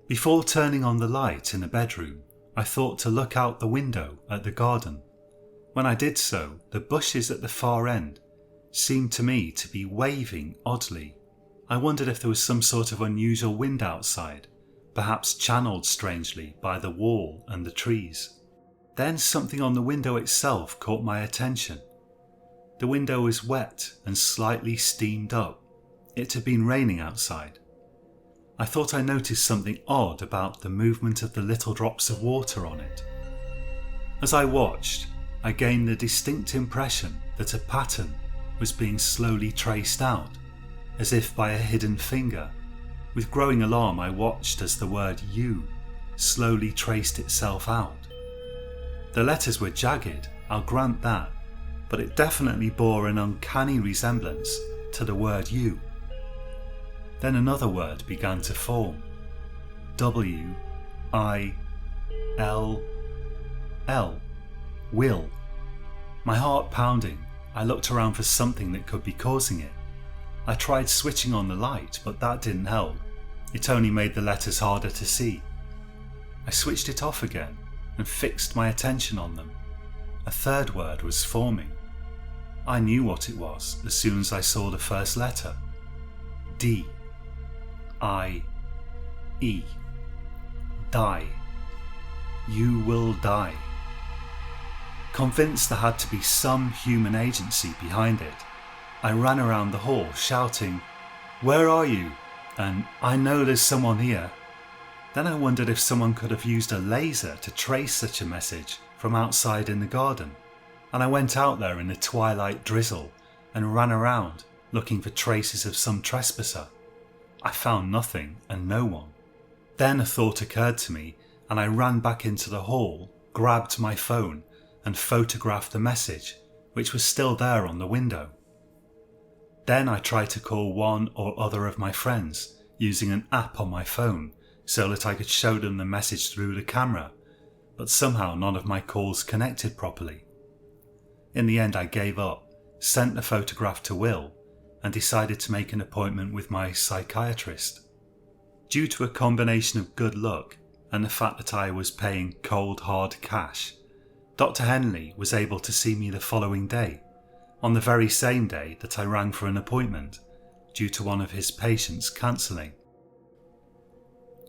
Before turning on the light in the bedroom, I thought to look out the window at the garden. When I did so, the bushes at the far end seemed to me to be waving oddly. I wondered if there was some sort of unusual wind outside, perhaps channeled strangely by the wall and the trees. Then something on the window itself caught my attention. The window was wet and slightly steamed up. It had been raining outside. I thought I noticed something odd about the movement of the little drops of water on it. As I watched, I gained the distinct impression that a pattern was being slowly traced out, as if by a hidden finger. With growing alarm, I watched as the word "you" slowly traced itself out. The letters were jagged, I'll grant that, but it definitely bore an uncanny resemblance to the word "you." Then another word began to form. W-I-L-L. Will. My heart pounding, I looked around for something that could be causing it. I tried switching on the light, but that didn't help. It only made the letters harder to see. I switched it off again and fixed my attention on them. A third word was forming. I knew what it was as soon as I saw the first letter. D-I-E. Die. You will die. Convinced there had to be some human agency behind it, I ran around the hall shouting, "Where are you?" and "I know there's someone here." Then I wondered if someone could have used a laser to trace such a message from outside in the garden, and I went out there in the twilight drizzle and ran around looking for traces of some trespasser. I found nothing and no one. Then a thought occurred to me and I ran back into the hall, grabbed my phone and photographed the message, which was still there on the window. Then I tried to call one or other of my friends using an app on my phone so that I could show them the message through the camera, but somehow none of my calls connected properly. In the end I gave up, sent the photograph to Will, and decided to make an appointment with my psychiatrist. Due to a combination of good luck and the fact that I was paying cold hard cash, Dr. Henley was able to see me the following day, on the very same day that I rang for an appointment, due to one of his patients cancelling.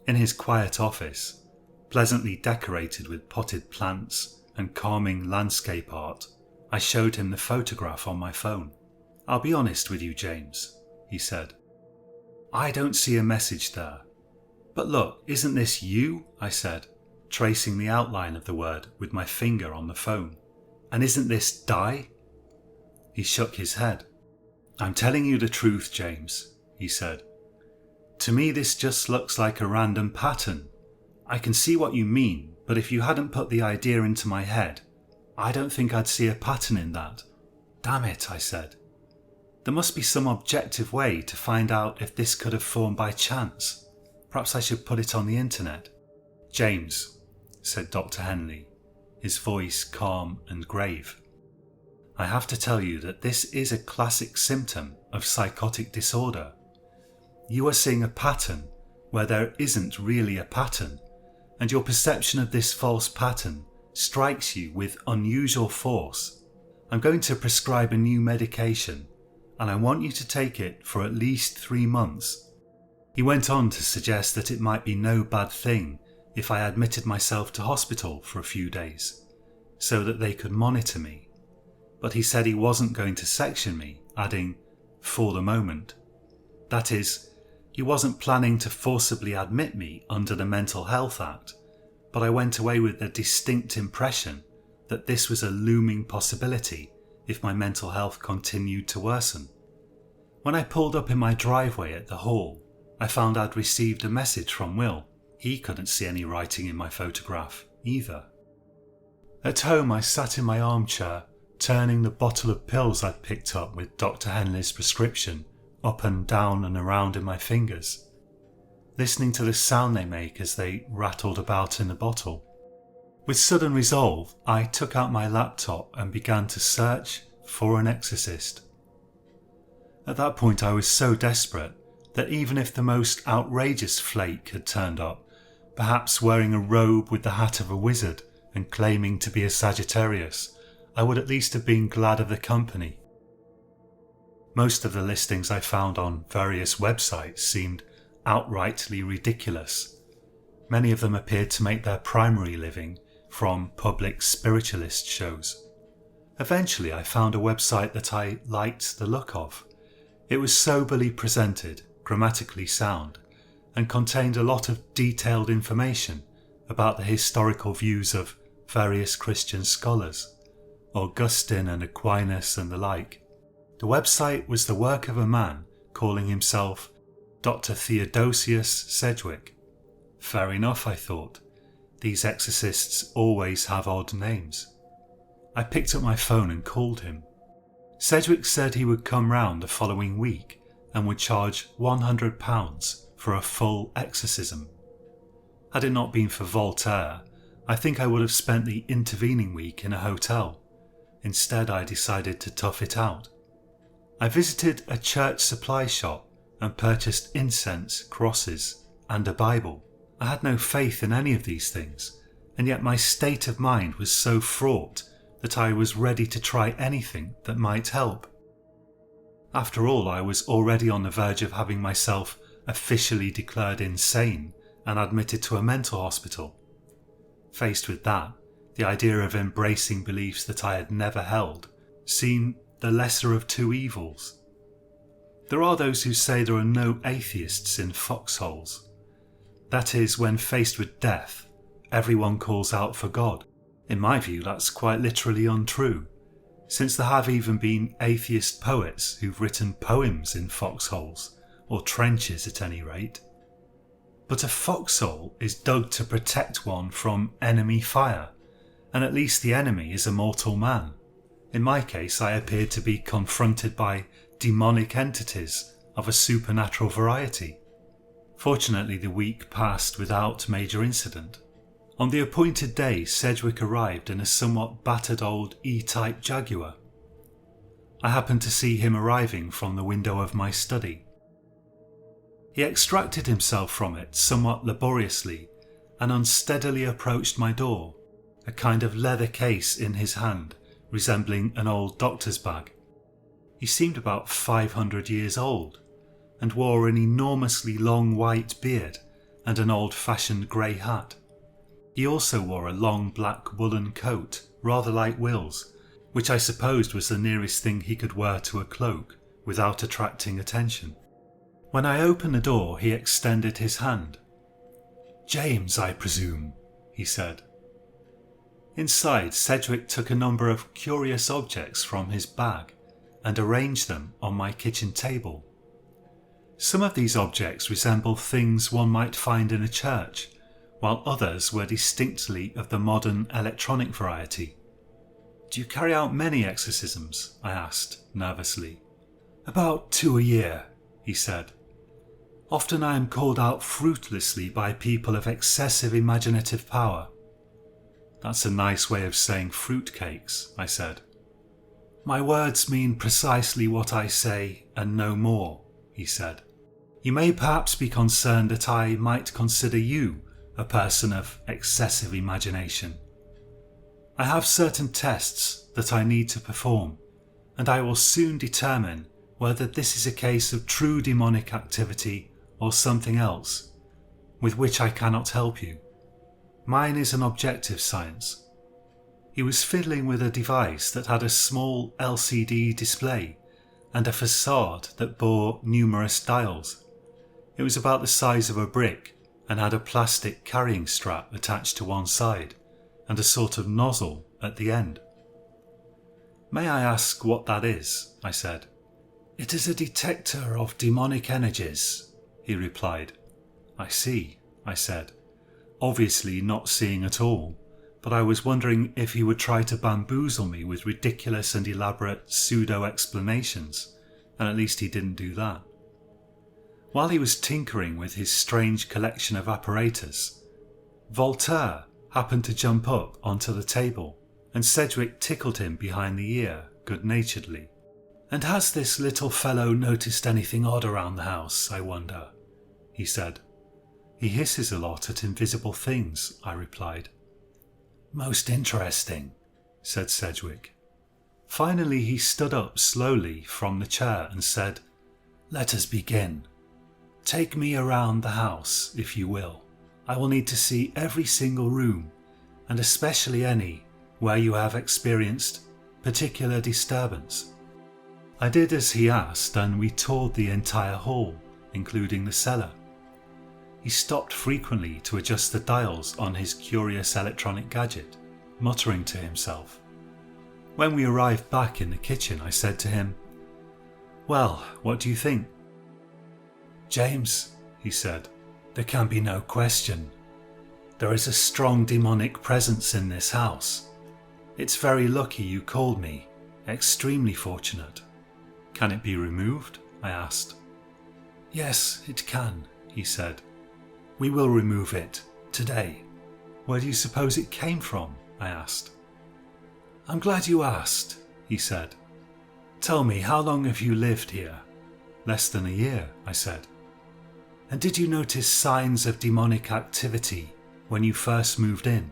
In his quiet office, pleasantly decorated with potted plants and calming landscape art, I showed him the photograph on my phone. "I'll be honest with you, James," he said. "I don't see a message there." "But look, isn't this you?" I said, tracing the outline of the word with my finger on the phone. "And isn't this die?" He shook his head. "I'm telling you the truth, James," he said. "To me this just looks like a random pattern. I can see what you mean, but if you hadn't put the idea into my head, I don't think I'd see a pattern in that." "Damn it," I said. "There must be some objective way to find out if this could have formed by chance. Perhaps I should put it on the internet." "James," said Dr. Henley, his voice calm and grave, "I have to tell you that this is a classic symptom of psychotic disorder. You are seeing a pattern where there isn't really a pattern, and your perception of this false pattern strikes you with unusual force. I'm going to prescribe a new medication, and I want you to take it for at least 3 months. He went on to suggest that it might be no bad thing if I admitted myself to hospital for a few days, so that they could monitor me. But he said he wasn't going to section me, adding, "for the moment." That is, he wasn't planning to forcibly admit me under the Mental Health Act, but I went away with a distinct impression that this was a looming possibility if my mental health continued to worsen. When I pulled up in my driveway at the hall, I found I'd received a message from Will. He couldn't see any writing in my photograph either. At home I sat in my armchair, turning the bottle of pills I'd picked up with Dr. Henley's prescription up and down and around in my fingers, listening to the sound they make as they rattled about in the bottle. With sudden resolve, I took out my laptop and began to search for an exorcist. At that point I was so desperate that even if the most outrageous flake had turned up, perhaps wearing a robe with the hat of a wizard and claiming to be a Sagittarius, I would at least have been glad of the company. Most of the listings I found on various websites seemed outrightly ridiculous. Many of them appeared to make their primary living from public spiritualist shows. Eventually I found a website that I liked the look of. It was soberly presented, grammatically sound, and contained a lot of detailed information about the historical views of various Christian scholars, Augustine and Aquinas and the like. The website was the work of a man calling himself Dr. Theodosius Sedgwick. Fair enough, I thought. These exorcists always have odd names. I picked up my phone and called him. Sedgwick said he would come round the following week and would charge £100 for a full exorcism. Had it not been for Voltaire, I think I would have spent the intervening week in a hotel. Instead, I decided to tough it out. I visited a church supply shop and purchased incense, crosses, and a Bible. I had no faith in any of these things, and yet my state of mind was so fraught that I was ready to try anything that might help. After all, I was already on the verge of having myself officially declared insane and admitted to a mental hospital. Faced with that, the idea of embracing beliefs that I had never held seemed the lesser of two evils. There are those who say there are no atheists in foxholes. That is, when faced with death, everyone calls out for God. In my view, that's quite literally untrue, since there have even been atheist poets who've written poems in foxholes, or trenches at any rate. But a foxhole is dug to protect one from enemy fire, and at least the enemy is a mortal man. In my case, I appeared to be confronted by demonic entities of a supernatural variety. Fortunately, the week passed without major incident. On the appointed day, Sedgwick arrived in a somewhat battered old E-type Jaguar. I happened to see him arriving from the window of my study. He extracted himself from it somewhat laboriously and unsteadily approached my door, a kind of leather case in his hand, resembling an old doctor's bag. He seemed about 500 years old, and wore an enormously long white beard and an old-fashioned grey hat. He also wore a long black woolen coat, rather like Will's, which I supposed was the nearest thing he could wear to a cloak without attracting attention. When I opened the door, he extended his hand. "James, I presume," he said. Inside, Sedgwick took a number of curious objects from his bag and arranged them on my kitchen table. Some of these objects resemble things one might find in a church, while others were distinctly of the modern electronic variety. "Do you carry out many exorcisms?" I asked, nervously. "About 2 a year," he said. "Often I am called out fruitlessly by people of excessive imaginative power." "That's a nice way of saying fruitcakes," I said. "My words mean precisely what I say and no more," he said. "You may perhaps be concerned that I might consider you a person of excessive imagination. I have certain tests that I need to perform, and I will soon determine whether this is a case of true demonic activity or something else, with which I cannot help you. Mine is an objective science." He was fiddling with a device that had a small LCD display and a facade that bore numerous dials. It was about the size of a brick and had a plastic carrying strap attached to one side and a sort of nozzle at the end. "May I ask what that is?" I said. "It is a detector of demonic energies," he replied. "I see," I said, obviously not seeing at all, but I was wondering if he would try to bamboozle me with ridiculous and elaborate pseudo-explanations, and at least he didn't do that. While he was tinkering with his strange collection of apparatus, Voltaire happened to jump up onto the table, and Sedgwick tickled him behind the ear good-naturedly. "And has this little fellow noticed anything odd around the house, I wonder?" he said. "He hisses a lot at invisible things," I replied. "Most interesting," said Sedgwick. Finally he stood up slowly from the chair and said, "Let us begin. Take me around the house, if you will. I will need to see every single room, and especially any where you have experienced particular disturbance? I did as he asked, and we toured the entire hall, including the cellar. He stopped frequently to adjust the dials on his curious electronic gadget, muttering to himself. When we arrived back in the kitchen, I said to him, "Well, what do you think?" "James," he said, "there can be no question. There is a strong demonic presence in this house. It's very lucky you called me, extremely fortunate." "Can it be removed?" I asked. "Yes, it can," he said. "We will remove it today." "Where do you suppose it came from?" I asked. "I'm glad you asked," he said. "Tell me, how long have you lived here?" "Less than a year," I said. "And did you notice signs of demonic activity when you first moved in?"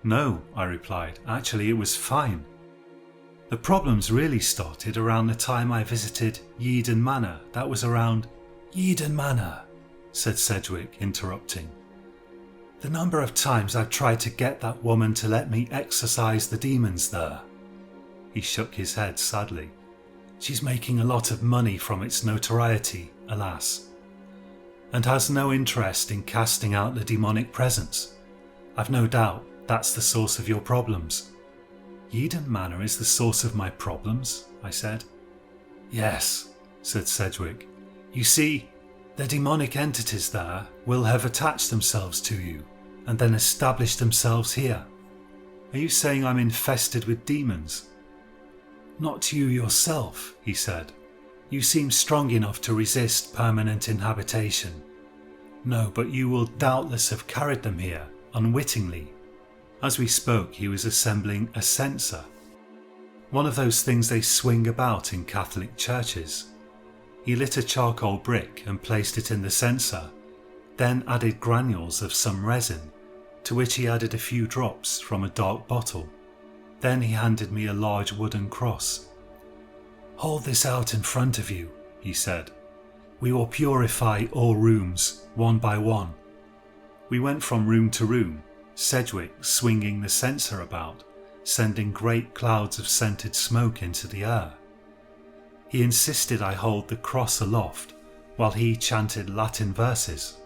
"No," I replied. "Actually, it was fine. The problems really started around the time I visited Eden Manor. That was around—" "Eden Manor," said Sedgwick, interrupting. "The number of times I've tried to get that woman to let me exorcise the demons there." He shook his head sadly. "She's making a lot of money from its notoriety, alas, and has no interest in casting out the demonic presence. I've no doubt that's the source of your problems." "Eden Manor is the source of my problems?" I said. "Yes," said Sedgwick. "You see, the demonic entities there will have attached themselves to you and then established themselves here." "Are you saying I'm infested with demons?" "Not you yourself," he said. "You seem strong enough to resist permanent inhabitation. No, but you will doubtless have carried them here, unwittingly." As we spoke, he was assembling a censer, one of those things they swing about in Catholic churches. He lit a charcoal brick and placed it in the censer, then added granules of some resin, to which he added a few drops from a dark bottle. Then he handed me a large wooden cross. "Hold this out in front of you," he said. "We will purify all rooms, one by one." We went from room to room, Sedgwick swinging the censer about, sending great clouds of scented smoke into the air. He insisted I hold the cross aloft, while he chanted Latin verses.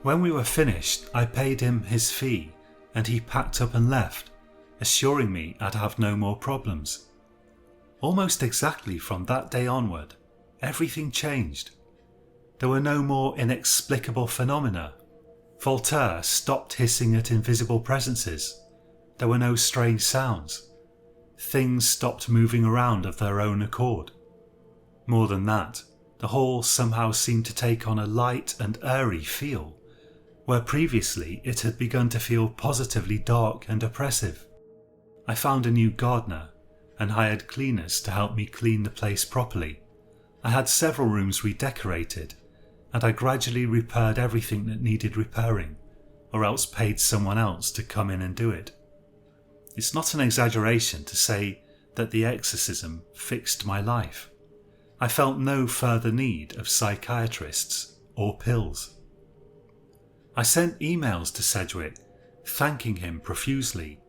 When we were finished, I paid him his fee, and he packed up and left, assuring me I'd have no more problems. Almost exactly from that day onward, everything changed. There were no more inexplicable phenomena. Voltaire stopped hissing at invisible presences. There were no strange sounds. Things stopped moving around of their own accord. More than that, the hall somehow seemed to take on a light and airy feel, where previously it had begun to feel positively dark and oppressive. I found a new gardener and hired cleaners to help me clean the place properly. I had several rooms redecorated, and I gradually repaired everything that needed repairing, or else paid someone else to come in and do it. It's not an exaggeration to say that the exorcism fixed my life. I felt no further need of psychiatrists or pills. I sent emails to Sedgwick, thanking him profusely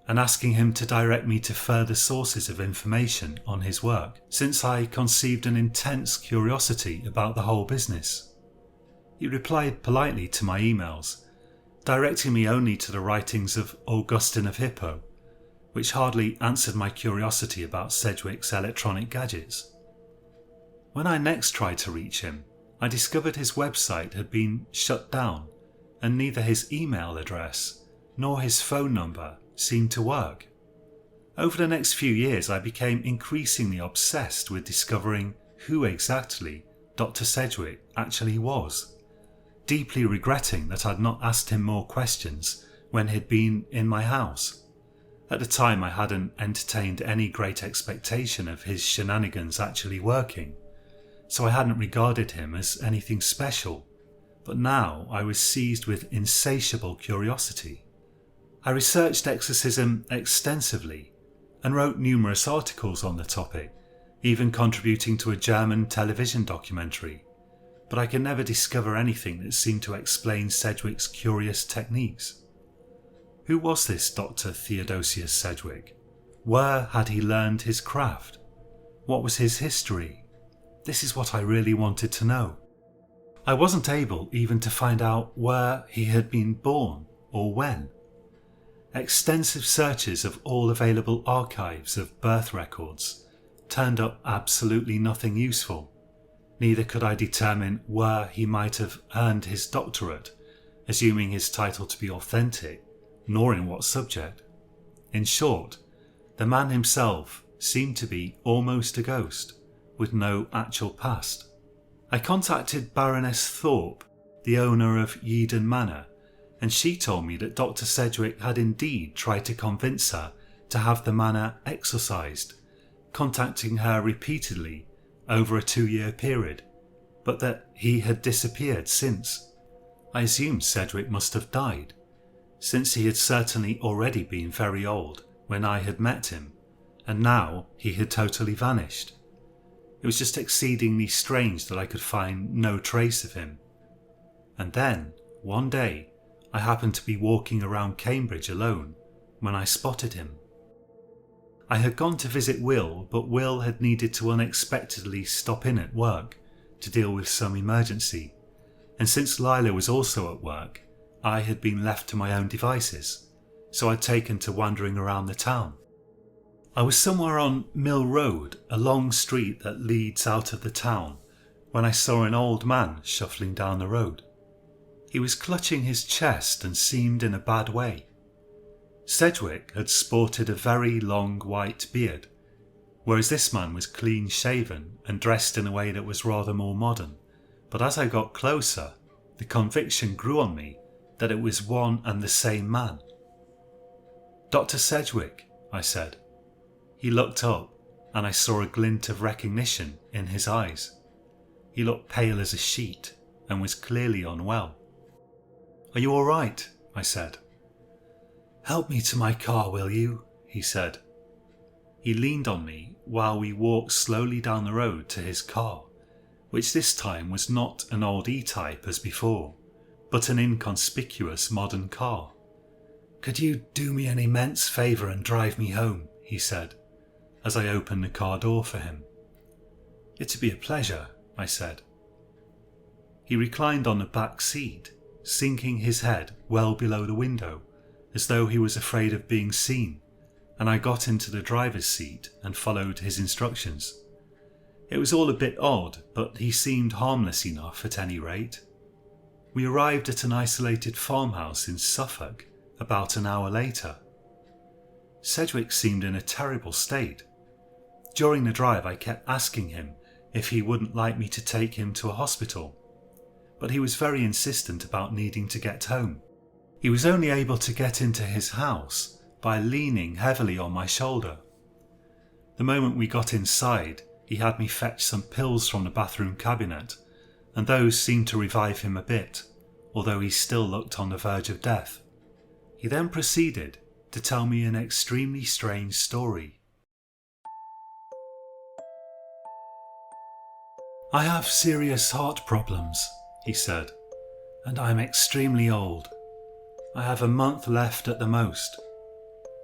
and asking him to direct me to further sources of information on his work, since I conceived an intense curiosity about the whole business. He replied politely to my emails, directing me only to the writings of Augustine of Hippo, which hardly answered my curiosity about Sedgwick's electronic gadgets. When I next tried to reach him, I discovered his website had been shut down, and neither his email address nor his phone number seemed to work. Over the next few years, I became increasingly obsessed with discovering who exactly Dr. Sedgwick actually was, deeply regretting that I'd not asked him more questions when he'd been in my house. At the time, I hadn't entertained any great expectation of his shenanigans actually working, so I hadn't regarded him as anything special, but now I was seized with insatiable curiosity. I researched exorcism extensively and wrote numerous articles on the topic, even contributing to a German television documentary, but I could never discover anything that seemed to explain Sedgwick's curious techniques. Who was this Dr. Theodosius Sedgwick? Where had he learned his craft? What was his history? This is what I really wanted to know. I wasn't able even to find out where he had been born or when. Extensive searches of all available archives of birth records turned up absolutely nothing useful. Neither could I determine where he might have earned his doctorate, assuming his title to be authentic, nor in what subject. In short, the man himself seemed to be almost a ghost, with no actual past. I contacted Baroness Thorpe, the owner of Eden Manor, and she told me that Dr. Sedgwick had indeed tried to convince her to have the manor exorcised, contacting her repeatedly over a 2-year period, but that he had disappeared since. I assumed Sedgwick must have died, since he had certainly already been very old when I had met him, and now he had totally vanished. It was just exceedingly strange that I could find no trace of him. And then, one day, I happened to be walking around Cambridge alone when I spotted him. I had gone to visit Will, but Will had needed to unexpectedly stop in at work to deal with some emergency, and since Lila was also at work, I had been left to my own devices, so I'd taken to wandering around the town. I was somewhere on Mill Road, a long street that leads out of the town, when I saw an old man shuffling down the road. He was clutching his chest and seemed in a bad way. Sedgwick had sported a very long white beard, whereas this man was clean shaven and dressed in a way that was rather more modern, but as I got closer, the conviction grew on me that it was one and the same man. "Dr. Sedgwick," I said. He looked up, and I saw a glint of recognition in his eyes. He looked pale as a sheet, and was clearly unwell. "Are you all right?" I said. "Help me to my car, will you?" he said. He leaned on me while we walked slowly down the road to his car, which this time was not an old E-Type as before, but an inconspicuous modern car. "Could you do me an immense favour and drive me home?" he said, as I opened the car door for him. "It'd be a pleasure," I said. He reclined on the back seat, sinking his head well below the window, as though he was afraid of being seen, and I got into the driver's seat and followed his instructions. It was all a bit odd, but he seemed harmless enough at any rate. We arrived at an isolated farmhouse in Suffolk about an hour later. Sedgwick seemed in a terrible state. During the drive I kept asking him if he wouldn't like me to take him to a hospital, but he was very insistent about needing to get home. He was only able to get into his house by leaning heavily on my shoulder. The moment we got inside, he had me fetch some pills from the bathroom cabinet, and those seemed to revive him a bit, although he still looked on the verge of death. He then proceeded to tell me an extremely strange story. "I have serious heart problems," he said, "and I am extremely old. I have a month left at the most.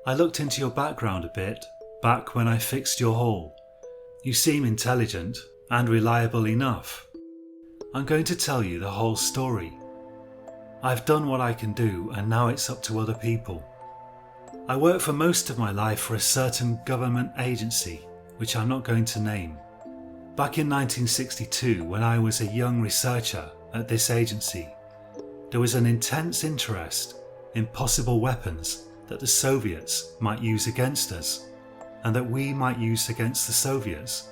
I looked into your background a bit back when I fixed your hall. You seem intelligent and reliable enough. I'm going to tell you the whole story. I've done what I can do, and now it's up to other people. I worked for most of my life for a certain government agency, which I'm not going to name. Back in 1962, when I was a young researcher at this agency, there was an intense interest in possible weapons that the Soviets might use against us, and that we might use against the Soviets.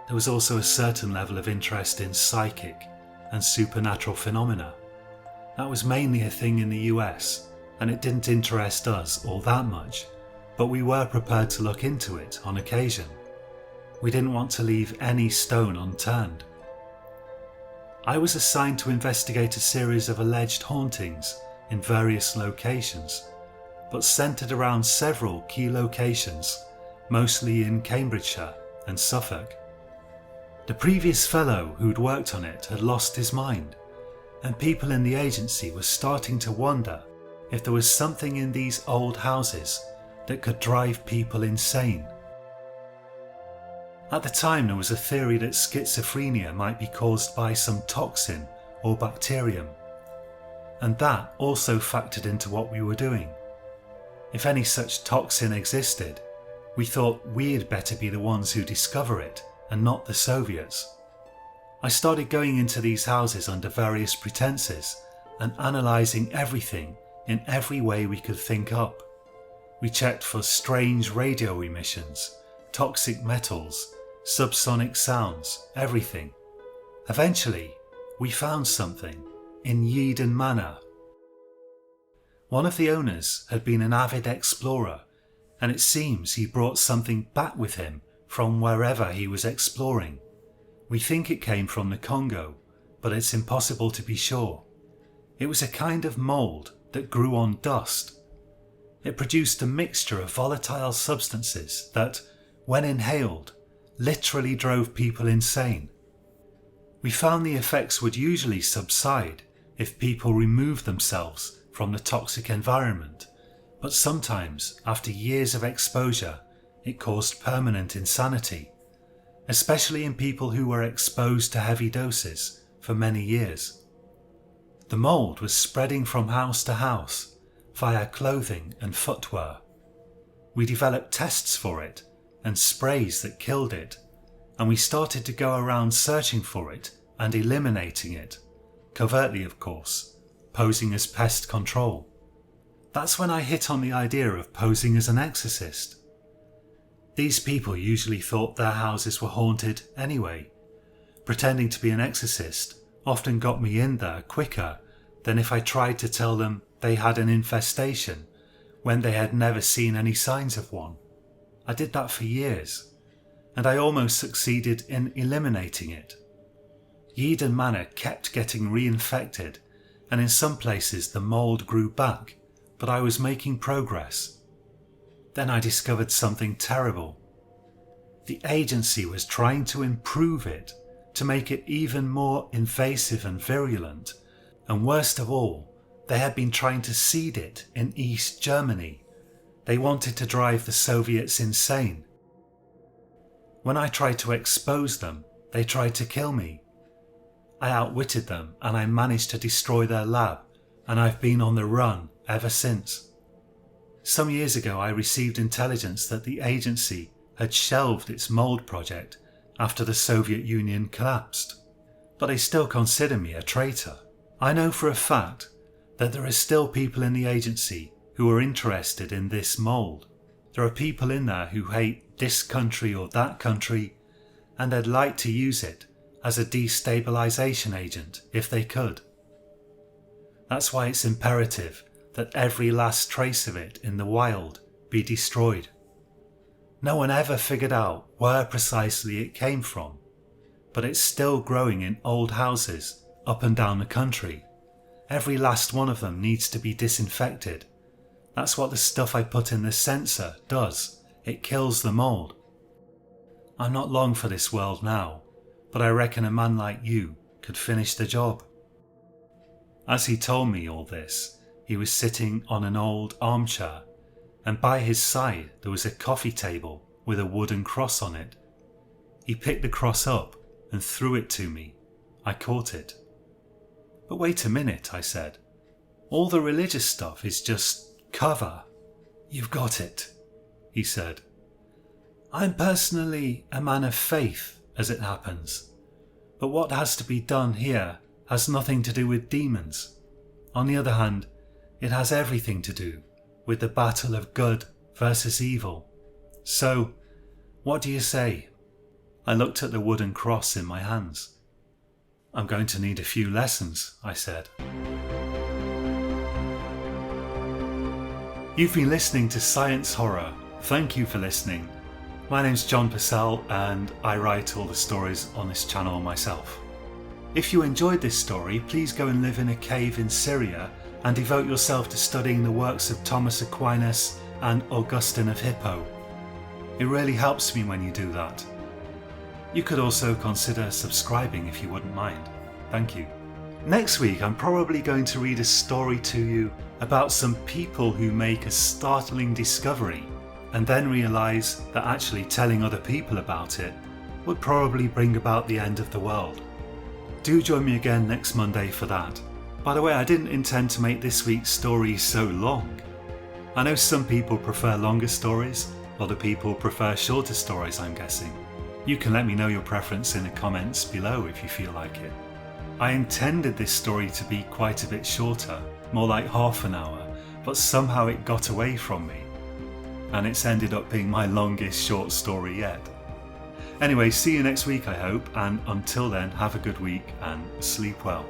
There was also a certain level of interest in psychic and supernatural phenomena. That was mainly a thing in the US, and it didn't interest us all that much, but we were prepared to look into it on occasion. We didn't want to leave any stone unturned. I was assigned to investigate a series of alleged hauntings in various locations, but centred around several key locations, mostly in Cambridgeshire and Suffolk. The previous fellow who'd worked on it had lost his mind, and people in the agency were starting to wonder if there was something in these old houses that could drive people insane. At the time, there was a theory that schizophrenia might be caused by some toxin or bacterium, and that also factored into what we were doing. If any such toxin existed, we thought we'd better be the ones who discover it and not the Soviets. I started going into these houses under various pretenses and analysing everything in every way we could think up. We checked for strange radio emissions, toxic metals, subsonic sounds, everything. Eventually, we found something in Eden Manor. One of the owners had been an avid explorer, and it seems he brought something back with him from wherever he was exploring. We think it came from the Congo, but it's impossible to be sure. It was a kind of mould that grew on dust. It produced a mixture of volatile substances that, when inhaled, literally drove people insane. We found the effects would usually subside if people removed themselves from the toxic environment, but sometimes, after years of exposure, it caused permanent insanity, especially in people who were exposed to heavy doses for many years. The mould was spreading from house to house via clothing and footwear. We developed tests for it and sprays that killed it, and we started to go around searching for it and eliminating it, covertly of course, posing as pest control. That's when I hit on the idea of posing as an exorcist. These people usually thought their houses were haunted anyway. Pretending to be an exorcist often got me in there quicker than if I tried to tell them they had an infestation when they had never seen any signs of one. I did that for years, and I almost succeeded in eliminating it. Eden Manor kept getting reinfected, and in some places the mould grew back, but I was making progress. Then I discovered something terrible. The agency was trying to improve it, to make it even more invasive and virulent, and worst of all, they had been trying to seed it in East Germany. They wanted to drive the Soviets insane. When I tried to expose them, they tried to kill me. I outwitted them and I managed to destroy their lab, and I've been on the run ever since. Some years ago I received intelligence that the agency had shelved its mould project after the Soviet Union collapsed, but they still consider me a traitor. I know for a fact that there are still people in the agency who are interested in this mould. There are people in there who hate this country or that country, and they'd like to use it as a destabilisation agent if they could. That's why it's imperative that every last trace of it in the wild be destroyed. No one ever figured out where precisely it came from, but it's still growing in old houses up and down the country. Every last one of them needs to be disinfected. That's what the stuff I put in the sensor does. It kills the mould. I'm not long for this world now, but I reckon a man like you could finish the job. As he told me all this, he was sitting on an old armchair, and by his side there was a coffee table with a wooden cross on it. He picked the cross up and threw it to me. I caught it. "But wait a minute," I said. "All the religious stuff is just cover." "You've got it," he said. "I'm personally a man of faith, as it happens, but what has to be done here has nothing to do with demons. On the other hand, it has everything to do with the battle of good versus evil. So, what do you say?" I looked at the wooden cross in my hands. "I'm going to need a few lessons," I said. You've been listening to Science Horror. Thank you for listening. My name's John Purcell and I write all the stories on this channel myself. If you enjoyed this story, please go and live in a cave in Syria and devote yourself to studying the works of Thomas Aquinas and Augustine of Hippo. It really helps me when you do that. You could also consider subscribing if you wouldn't mind. Thank you. Next week I'm probably going to read a story to you about some people who make a startling discovery and then realise that actually telling other people about it would probably bring about the end of the world. Do join me again next Monday for that. By the way, I didn't intend to make this week's story so long. I know some people prefer longer stories, other people prefer shorter stories, I'm guessing. You can let me know your preference in the comments below if you feel like it. I intended this story to be quite a bit shorter, more like half an hour, but somehow it got away from me. And it's ended up being my longest short story yet. Anyway, see you next week I hope, and until then have a good week and sleep well.